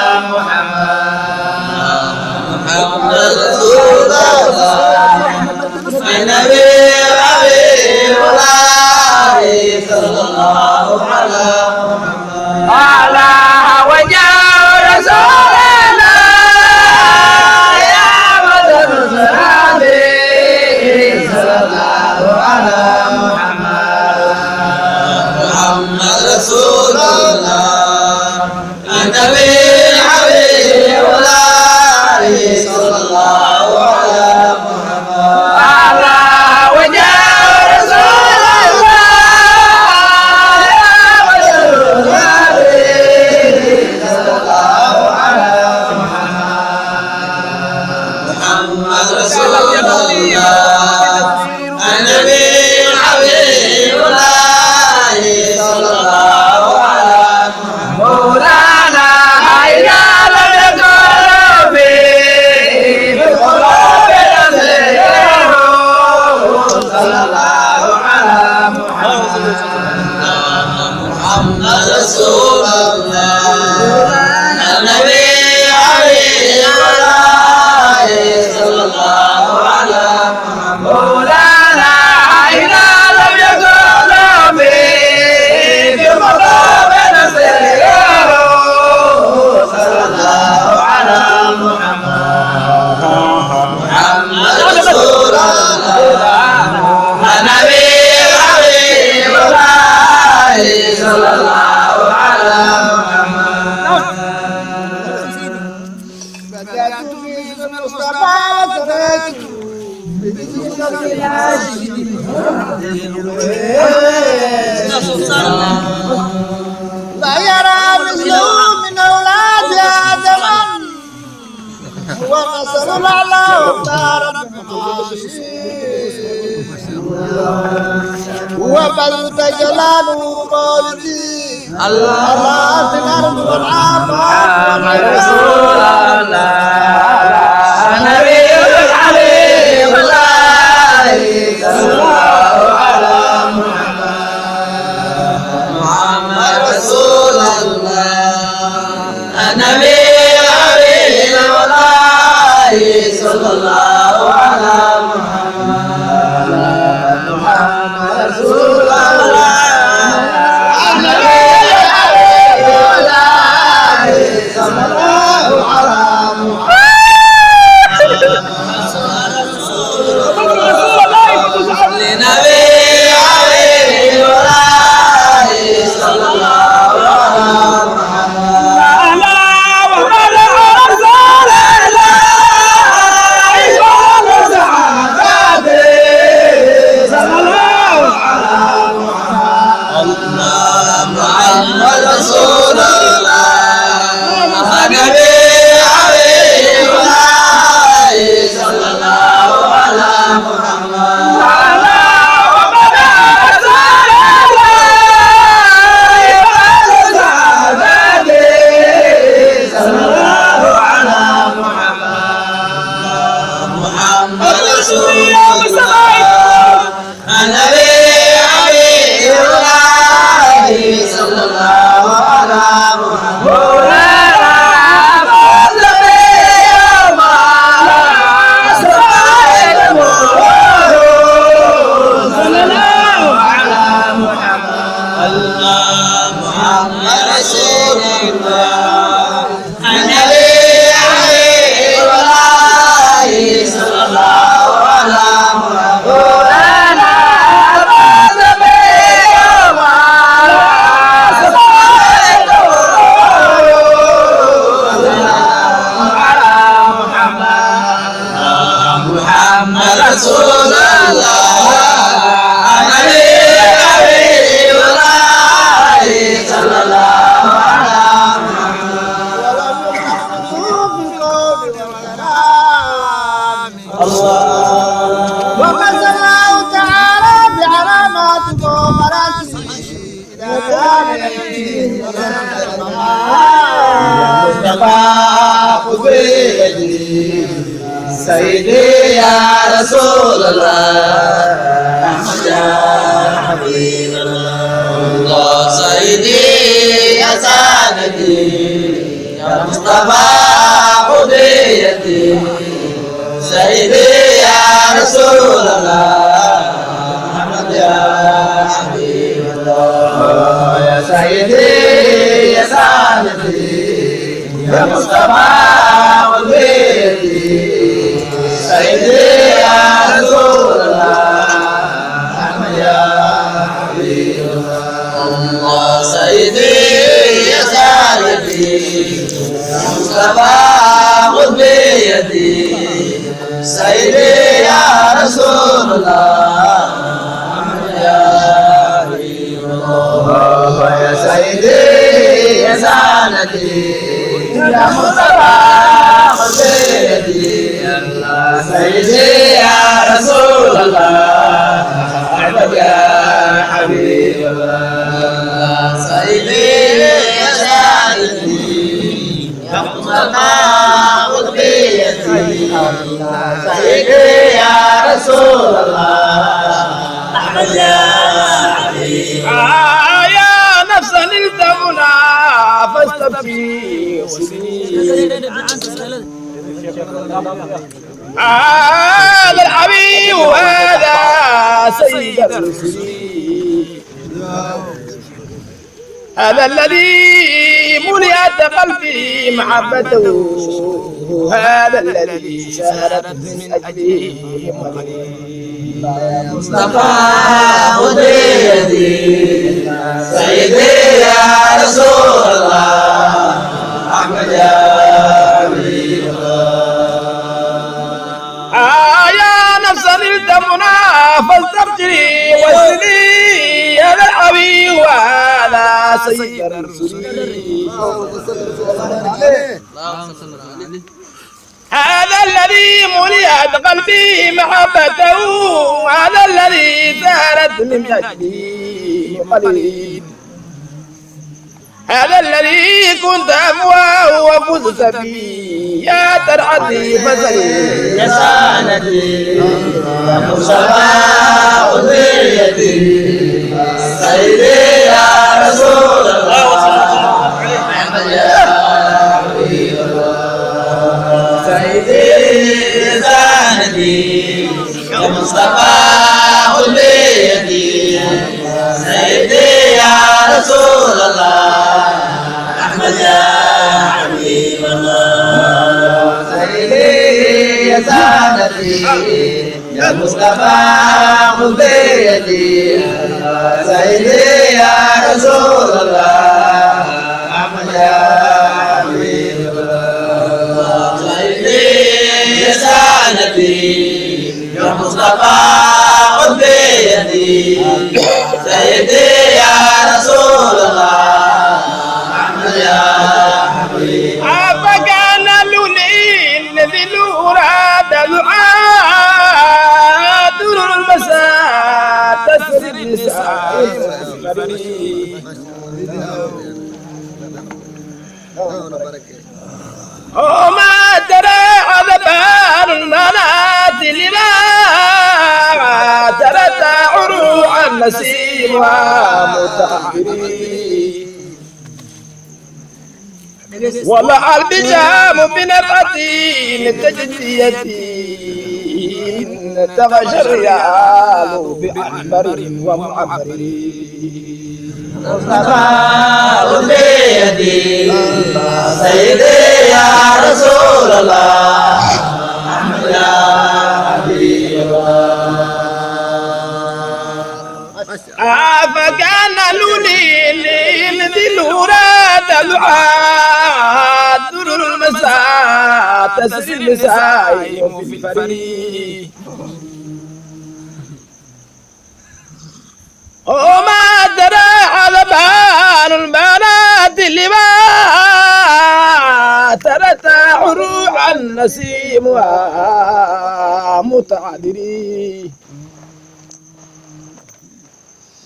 محمد رسول الله النبي الحبيب الله صلى الله على وجه رسول الله يا مدد صلى الله على محمد رسول الله النبي الحبيب الله صلى الله على وجه رسول الله يا مدد صلى الله على محمد رسول الله النبي الحبيب الله صلى الله على مولانا إذا لم يكن في القلوب نزيره صلى الله على محمد رسول الله النبي الحبيب لا يرى مثله من أولاد آدم وقصر الأعلى واختار وبذلت جلاله مولدي الله في الأرض والعافى رسول الله نبي الحبيب الله صلى الله على محمد رسول الله نبي الحبيب الله صلى الله على محمد رسول الله وقد الله تعالى بعلامات ومراسم مصطفى خذ بيدي سيدي يا رسول الله أحمد يا حبيب الله سيدي يا سندي يا مصطفى خذ بيدي سيدي يا رسول الله أحمد يا حبيب الله يا سيدي يا سندي يا مصطفى وبيدي سيدي يا رسول الله أحمد يا حبيب الله سيدي يا سيدي يا مصطفى وبيدي سيدي يا رسول الله أحمد يا حبيب الله يا سيدي يا سندي يا مصطفى وبيدي سيدي يا رسول الله أحمد يا حبيب الله سيدي يا سيدي يا مصطفى وبيدي سيدي يا رسول الله أحمد يا حبيب يا نفسا التمنى فاستبكي هذا الحبيب هذا سيد المرسلين هذا الذي ملئت قلبي محبته هذا الذي سهرت من أجله مصطفى وبيدي سيدي يا رسول الله أحمد يا حبيب الله يا نفسا التمنى فاستبشري واسلي يا الحبيب وعلى سيد الرسل. هذا الذي ملئت قلبي محبته، هذا الذي سارت من أجلي قليل، هذا الذي كنت أفواه وفزت بي يا ترعتي فزلي يا سندي يا مصطفى خذ بيدي سيدي يا رسول الله محمد يا حبيب الله سيدي يا سندي يا مصطفى خذ بيدي سيدي يا رسول الله أحمد يا حبيب الله سيدي يا سادتي يا مصطفى خذ بيدي سيدي يا رسول الله أحمد يا حبيب الله سيدي يا سادتي يا مصطفى خذ بيدي سيدي يا رسول الله أحمد يا حبيب. فكان لولين ذلورا دلعا درر المساء تسري النساء وما ترى عذبان المنازل لا ترى عروع النسيم ومتأخرين ولا البجام بنبأتين تجديتين تغشى الريال بأحمر ومعبر مصطفى خذ بيدي سيدي يا رسول الله أحمد يا حبيب الله. فكان لولين ذي الوراد العاد درر المساء تسري النساء في الفريق وما درى عذبان البنات اللي ما ترت عروع النسيم ومتعذري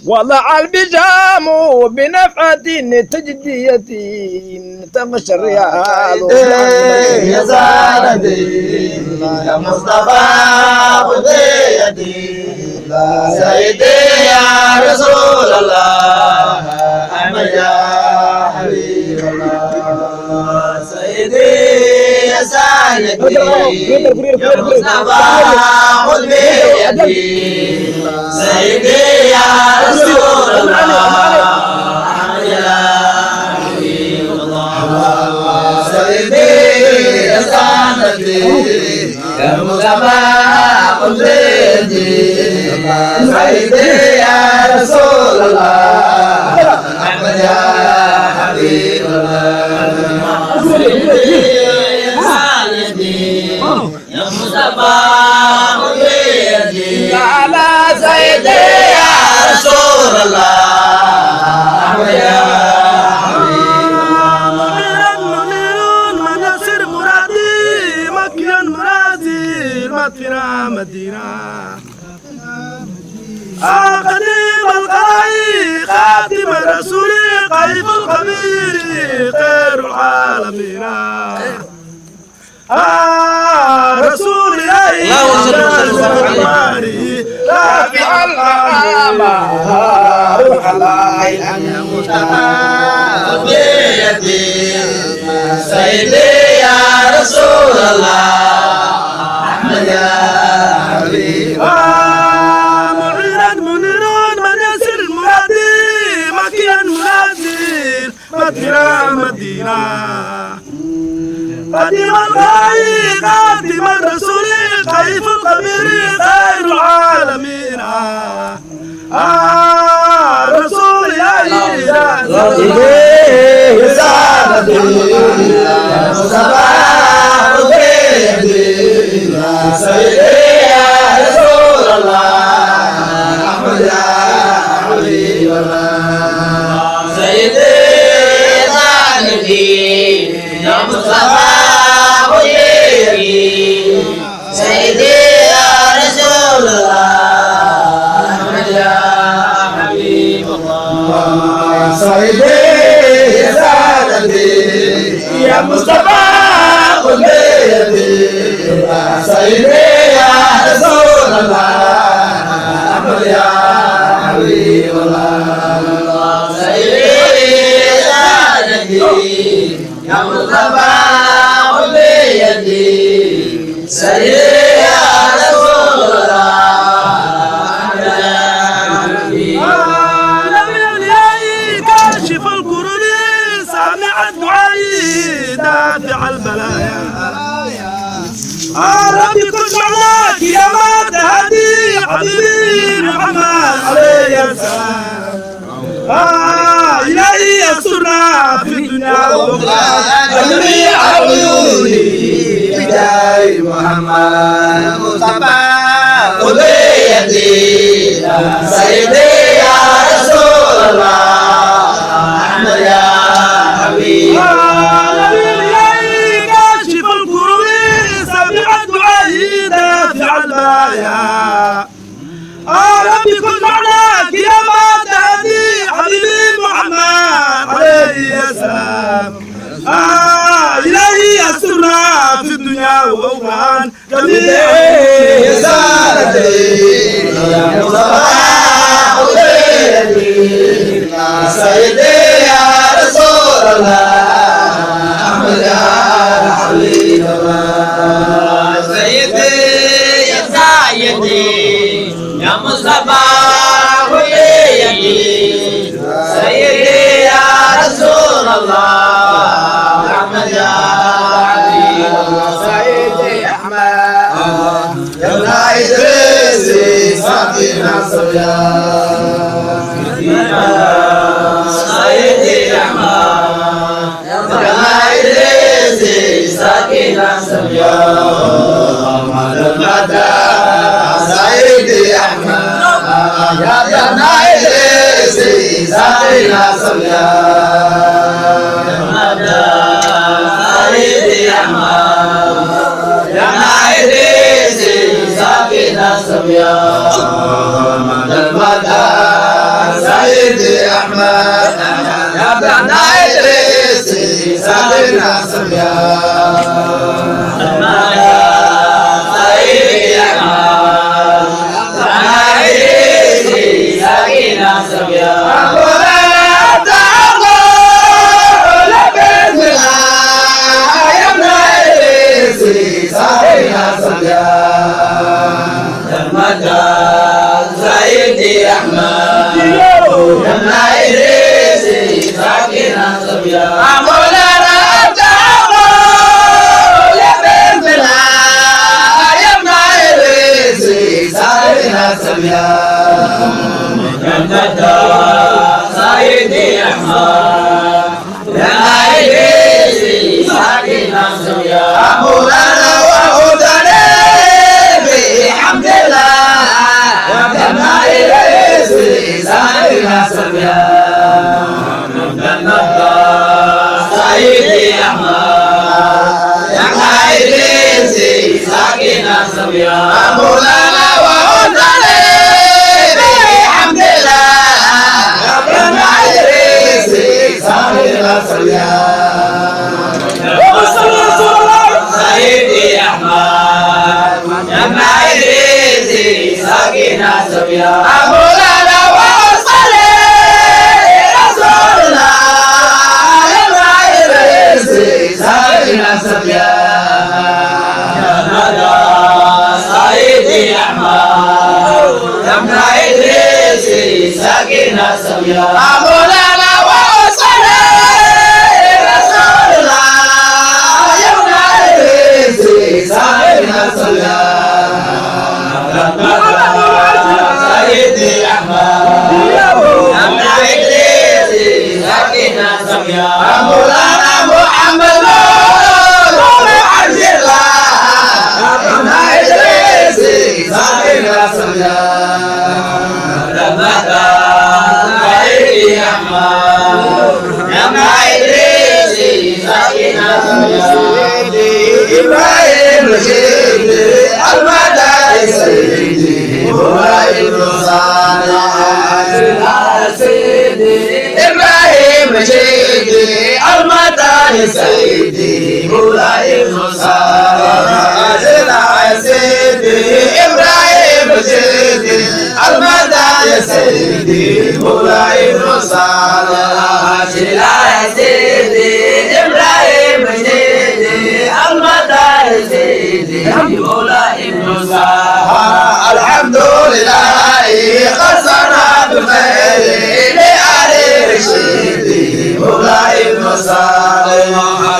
وضع البجام بنفعة تجدية تغشى الرياض يا سادتي يا مصطفى خذ بيدي سيدي يا رسول الله أحمد يا حبيب الله سيدي يا سيدي يا مصطفى خذ بيدي سيدي يا رسول الله أحمد يا حبيب الله سيدي يا سيدي يا مصطفى خذ بيدي سيدي يا رسول الله أحمد يا حبيب الله سيدي يا مصطفى خذ بيدي على سيدي يا رسول الله أحمد يا حبيب منير مناصر مرادي مكيا مرادي المدفنا مدينة قديم القرائي خاتم رسولي قيف الخبير خير العالمين رسولي أي رافع الأمة روح الله يا مصطفى خذ بيدي سيدي يا رسول الله أحمد يا حبيب معينا منير مناصر المرادي مكيا منازل مدينة مدينة قديم الغاي قادم الرسول كيف القبير خير العالمين رسول يا سيدي يا رسول الله حبيب الله سيدي سادتي يا مصطفى خذ بيدي سيدي يا رسول الله كاشف الكرب سامع الدعاء دافع البلايا ربي كن معك يا ما تهدي حبيبي محمد عليه السلام إلهي يسترنا في الدنيا والآخرة جميع عيوني بداية محمد مصطفى خذ بيدي سيدي يا رسول الله أحمد يا حبيب كاشف الكرب سامع الدعاء دافع البلايا ربي كن معك يا ما تهدي حبيبي محمد عليه السلام إلهي يسترنا في الدنيا والآخرة جميع رسالتي يا مصطفى خذ بيدي سيدي يا رسول الله أحمد يا حبيب الله سيدي يا سيدي يا مصطفى خذ بيدي سيدي يا رسول الله أحمد يا حبيب الله سيدي أحمد يا ابن إدريس ساقينا صبيان سيدي أحمد يا ابن إدريس ساقينا صبيان محمد المدى سيدي أحمد يا ابن إدريس ساقينا صبيان سيدي أحمد يا نايدي ساكنة صبيان المدى سيدي أحمد يا نايدي ساكنة صبيان المدى سيدي أحمد يا نايدي ساكنة صبيان سيدي أحمد يا ابن إدريس ساكنة صبيان مولانا أبتعبوا لبنت الله يا ابن إدريس ساكنة صبيان سيدي أحمد يا ابن إدريس ساكنة صبيان مولانا وهدنا بحمد الله يا ابن إدريس ساكنة صبيان سيدي أحمد يا ابن إدريس ساكنة صبيان مولانا وهدنا بحمد الله يا ابن إدريس ساكنة صبيان سيدي أحمد يا ابن إدريس ساكنة صبيان مولانا وصلي رسول الله يا ابن إدريس ساكنة صبيان سيدي أحمد يا ابن إدريس ساكنة صبيان مولانا وصلي رسول الله يا ابن إدريس ساكنة صبيان سيدي أحمد يا ابن إدريس ساكنة صبيان مولانا محمد نور عبد الله يا ابن إدريس ساكنة صبيان سيدي أحمد يا ابن إدريس ساكنة صبيان إبراهيم رشيد المدى سيدي إبراهيم صالح سيدي إبراهيم رشيد المدى سيدي إبراهيم صالح سيدي إبراهيم رشيد المدى سيدي سيدي مولاي ابن صالح يا سيدي إبراهيم سيدي المطار سيدي مولاي ابن صالح الحمد لله خصنا بالخير لآل رشيدي مولاي ابن صالح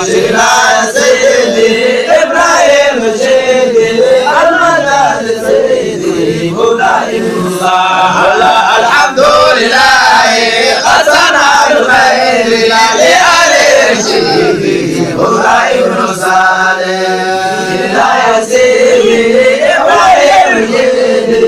يا سيدي إبراهيم سيدي المطار سيدي مولاي ابن صالح الحمد لله خصنا بالخير لآل رشيدي مولاي ابن صالح يا سيدي إبراهيم سيدي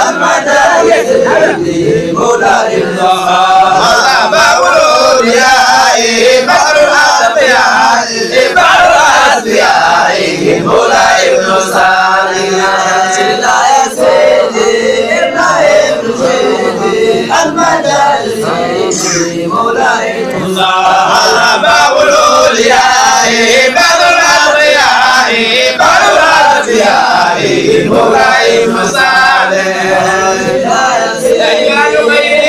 المطار سيدي مولاي ابن صالح بقول يا بحر الأنبياء بحر الأنبياء مولاي ابن صالح يا سيدي إبراهيم سيدي المطار سيدي مولاي ابن صالح بقول يا بحر الأنبياء بحر الأنبياء مولاي ابن صالح يا سيدي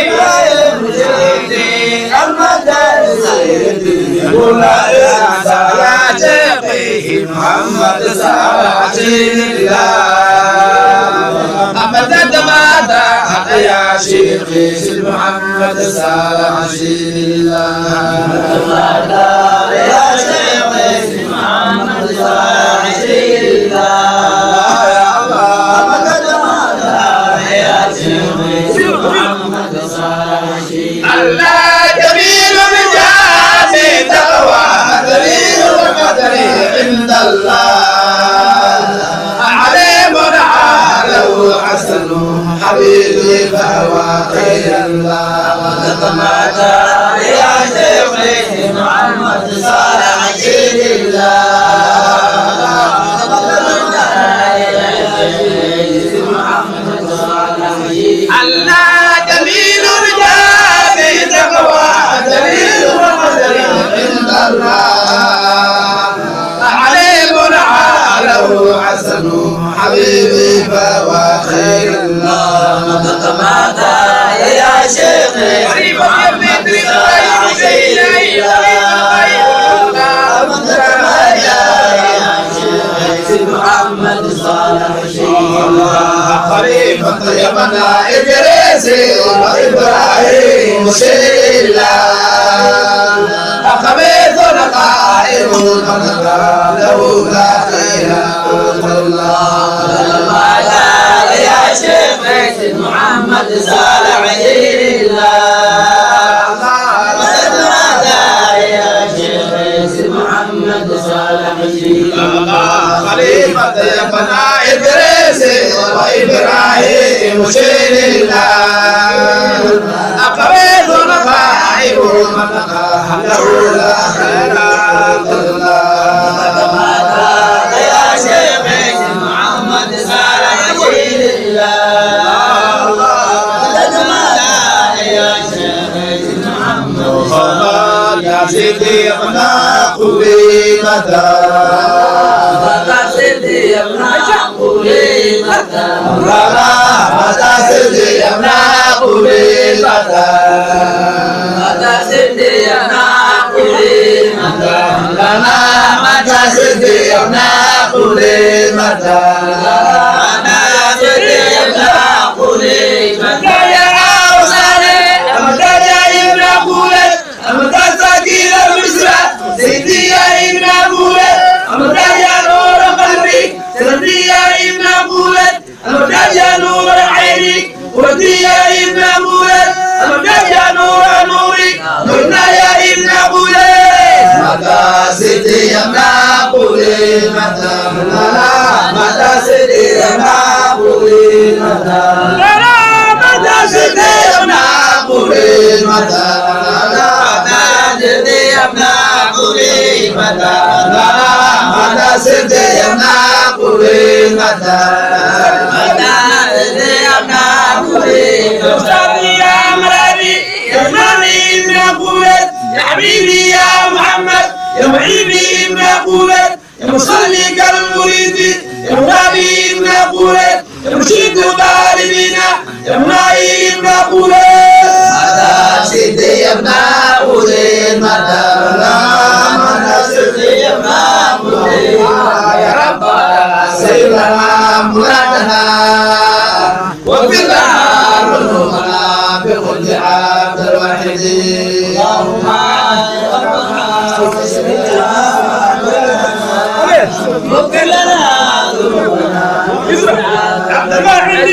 إبراهيم سيدي المطار سيدي مولاي ابن صالح يا شيخي محمد صالح أبدا ماذا يا شيخي سيد محمد صالح يا شيخي سيد محمد صالح يا شيخي سيد محمد صالح الله جميل بجاه تقوى دليل القدر عند الله عليم عاله حسن حبيبي فهو خير الله تتماشى يا شيخي محمد صالح الله جميل رجال تقوى دليل القدر عند الله عليم عاله حسن حبيبي فهو خير الله تتمادى يا شيخي محمد صالح خليفة يمنى إدريس وإبراهيم شيلا أخبيث نقائم المنقى له لا خير الله يا شيخ محمد صالح خليفة يبنى إدريس وإبراهيم شيل الله أقبيض نخائب المنقى له لا خير الله يا شيخ محمد صالح شيل الله يا شيخ محمد يا سيدي ابن قبيلة سيدي ابن قبيلة متى سيدي ابن قبيلة متى سيدي ابن قبيلة متى سيدي ابن قبيلة متى سيدي ابن قبيلة يا أوصالي متى يا ابن قبيلة متى سكين المصر سيدي يا ابن قبيلة متى يا نور قلبي سيدي يا ابن قبيلة متى يا نور عيني ودي يا ابن قبيلة متى يا نور نوري نورنا يا ابن قبيلة متى سيدي يا ابن قبيلة متى سيدي يا ابن قبيلة متى سيدي يا ابن قبيلة متى سيدي يا ابن قبيلة متى سيدي يا ابن قبيلة متى سيدي يا ابن قبيلة أستاذي يا مرابي يا مرابي ابن قبيلة يا حبيبي يا محمد يا محبي ابن قبيلة يا مصلي كالمريد يا مرابي ابن قبيلة يا مرشد طالبنا يا مناي ابن قبيلة واغفر لنا ذنوبنا بكل عبد الواحد اللهم واغفر لنا ذنوبنا عبد الواحد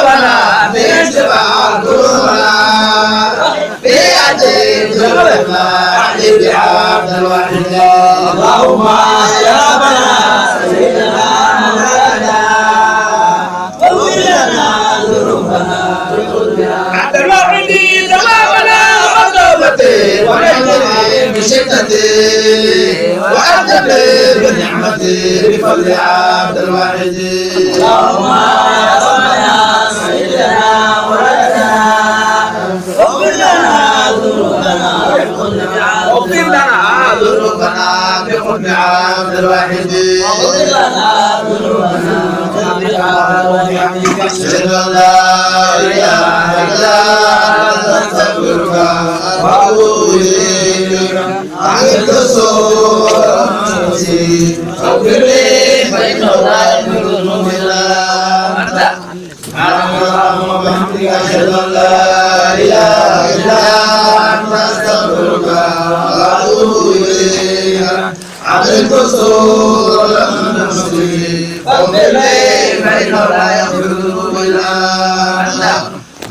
ولا باشتباه قلوبنا بأجل ذنوبنا أحلف بعبد الواحد اللهم يا ربنا سيدنا مولانا واغفر لنا ذنوبنا عبد الواحد ثوابنا وتوبتي ونجني من شدتي وأجبني بنعمتي بفضل عبد الواحد اللهم يا ربنا سيدنا مولانا واغفر لنا ذنوبنا واغفر لنا ذنوبنا بقرب عبد الواحد واغفر لنا ذنوبنا بقرب عبد الواحد أشهد أن لا إله إلا أنت أستغفرك وأتوب إليك عملت سوءا نفسي فاغفر لي فإنه لا يغفر الذنوب إلا أنت اللهم وبحمدك أشهد أن لا إله إلا أنت أستغفرك وأتوب إليك عملت سوءا نفسي فاغفر لي فإنه لا يغفر الذنوب إلا أنت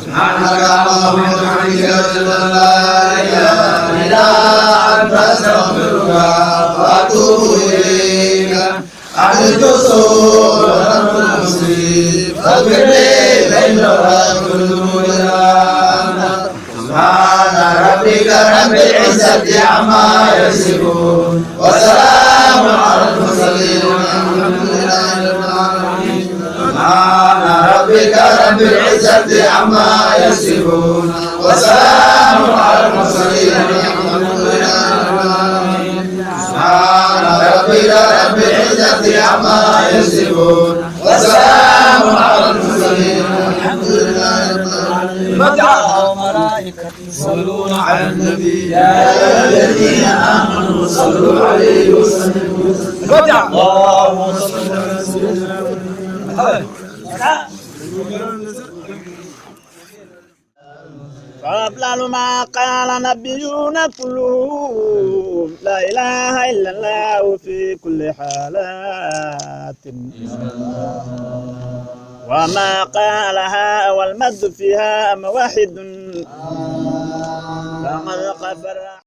سبحانك اللهم وبحمدك أشهد أن لا إله إلا أنت أستغفرك وأتوب إليك عملت سوءا نفسي فاغفر لي فإنه لا يغفر الذنوب إلا أنت سبحان ربك رب العزة عما يصفون وسلام على المرسلين والحمد لله رب العالمين سبحان ربك رب العزة عما يصفون وسلام على المرسلين والحمد لله رب العالمين سبحان ربك رب العزة عما يصفون وسلام على المرسلين والحمد لله رب العالمين يصلون على النبي يا الذين آمنوا صلوا عليه وسلموا تسليما اللهم صل على سيدنا محمد قبل ما قال نبيون كلهم لا إله إلا الله في كل حالات وما قالها والمد فيها موحد فقد غفر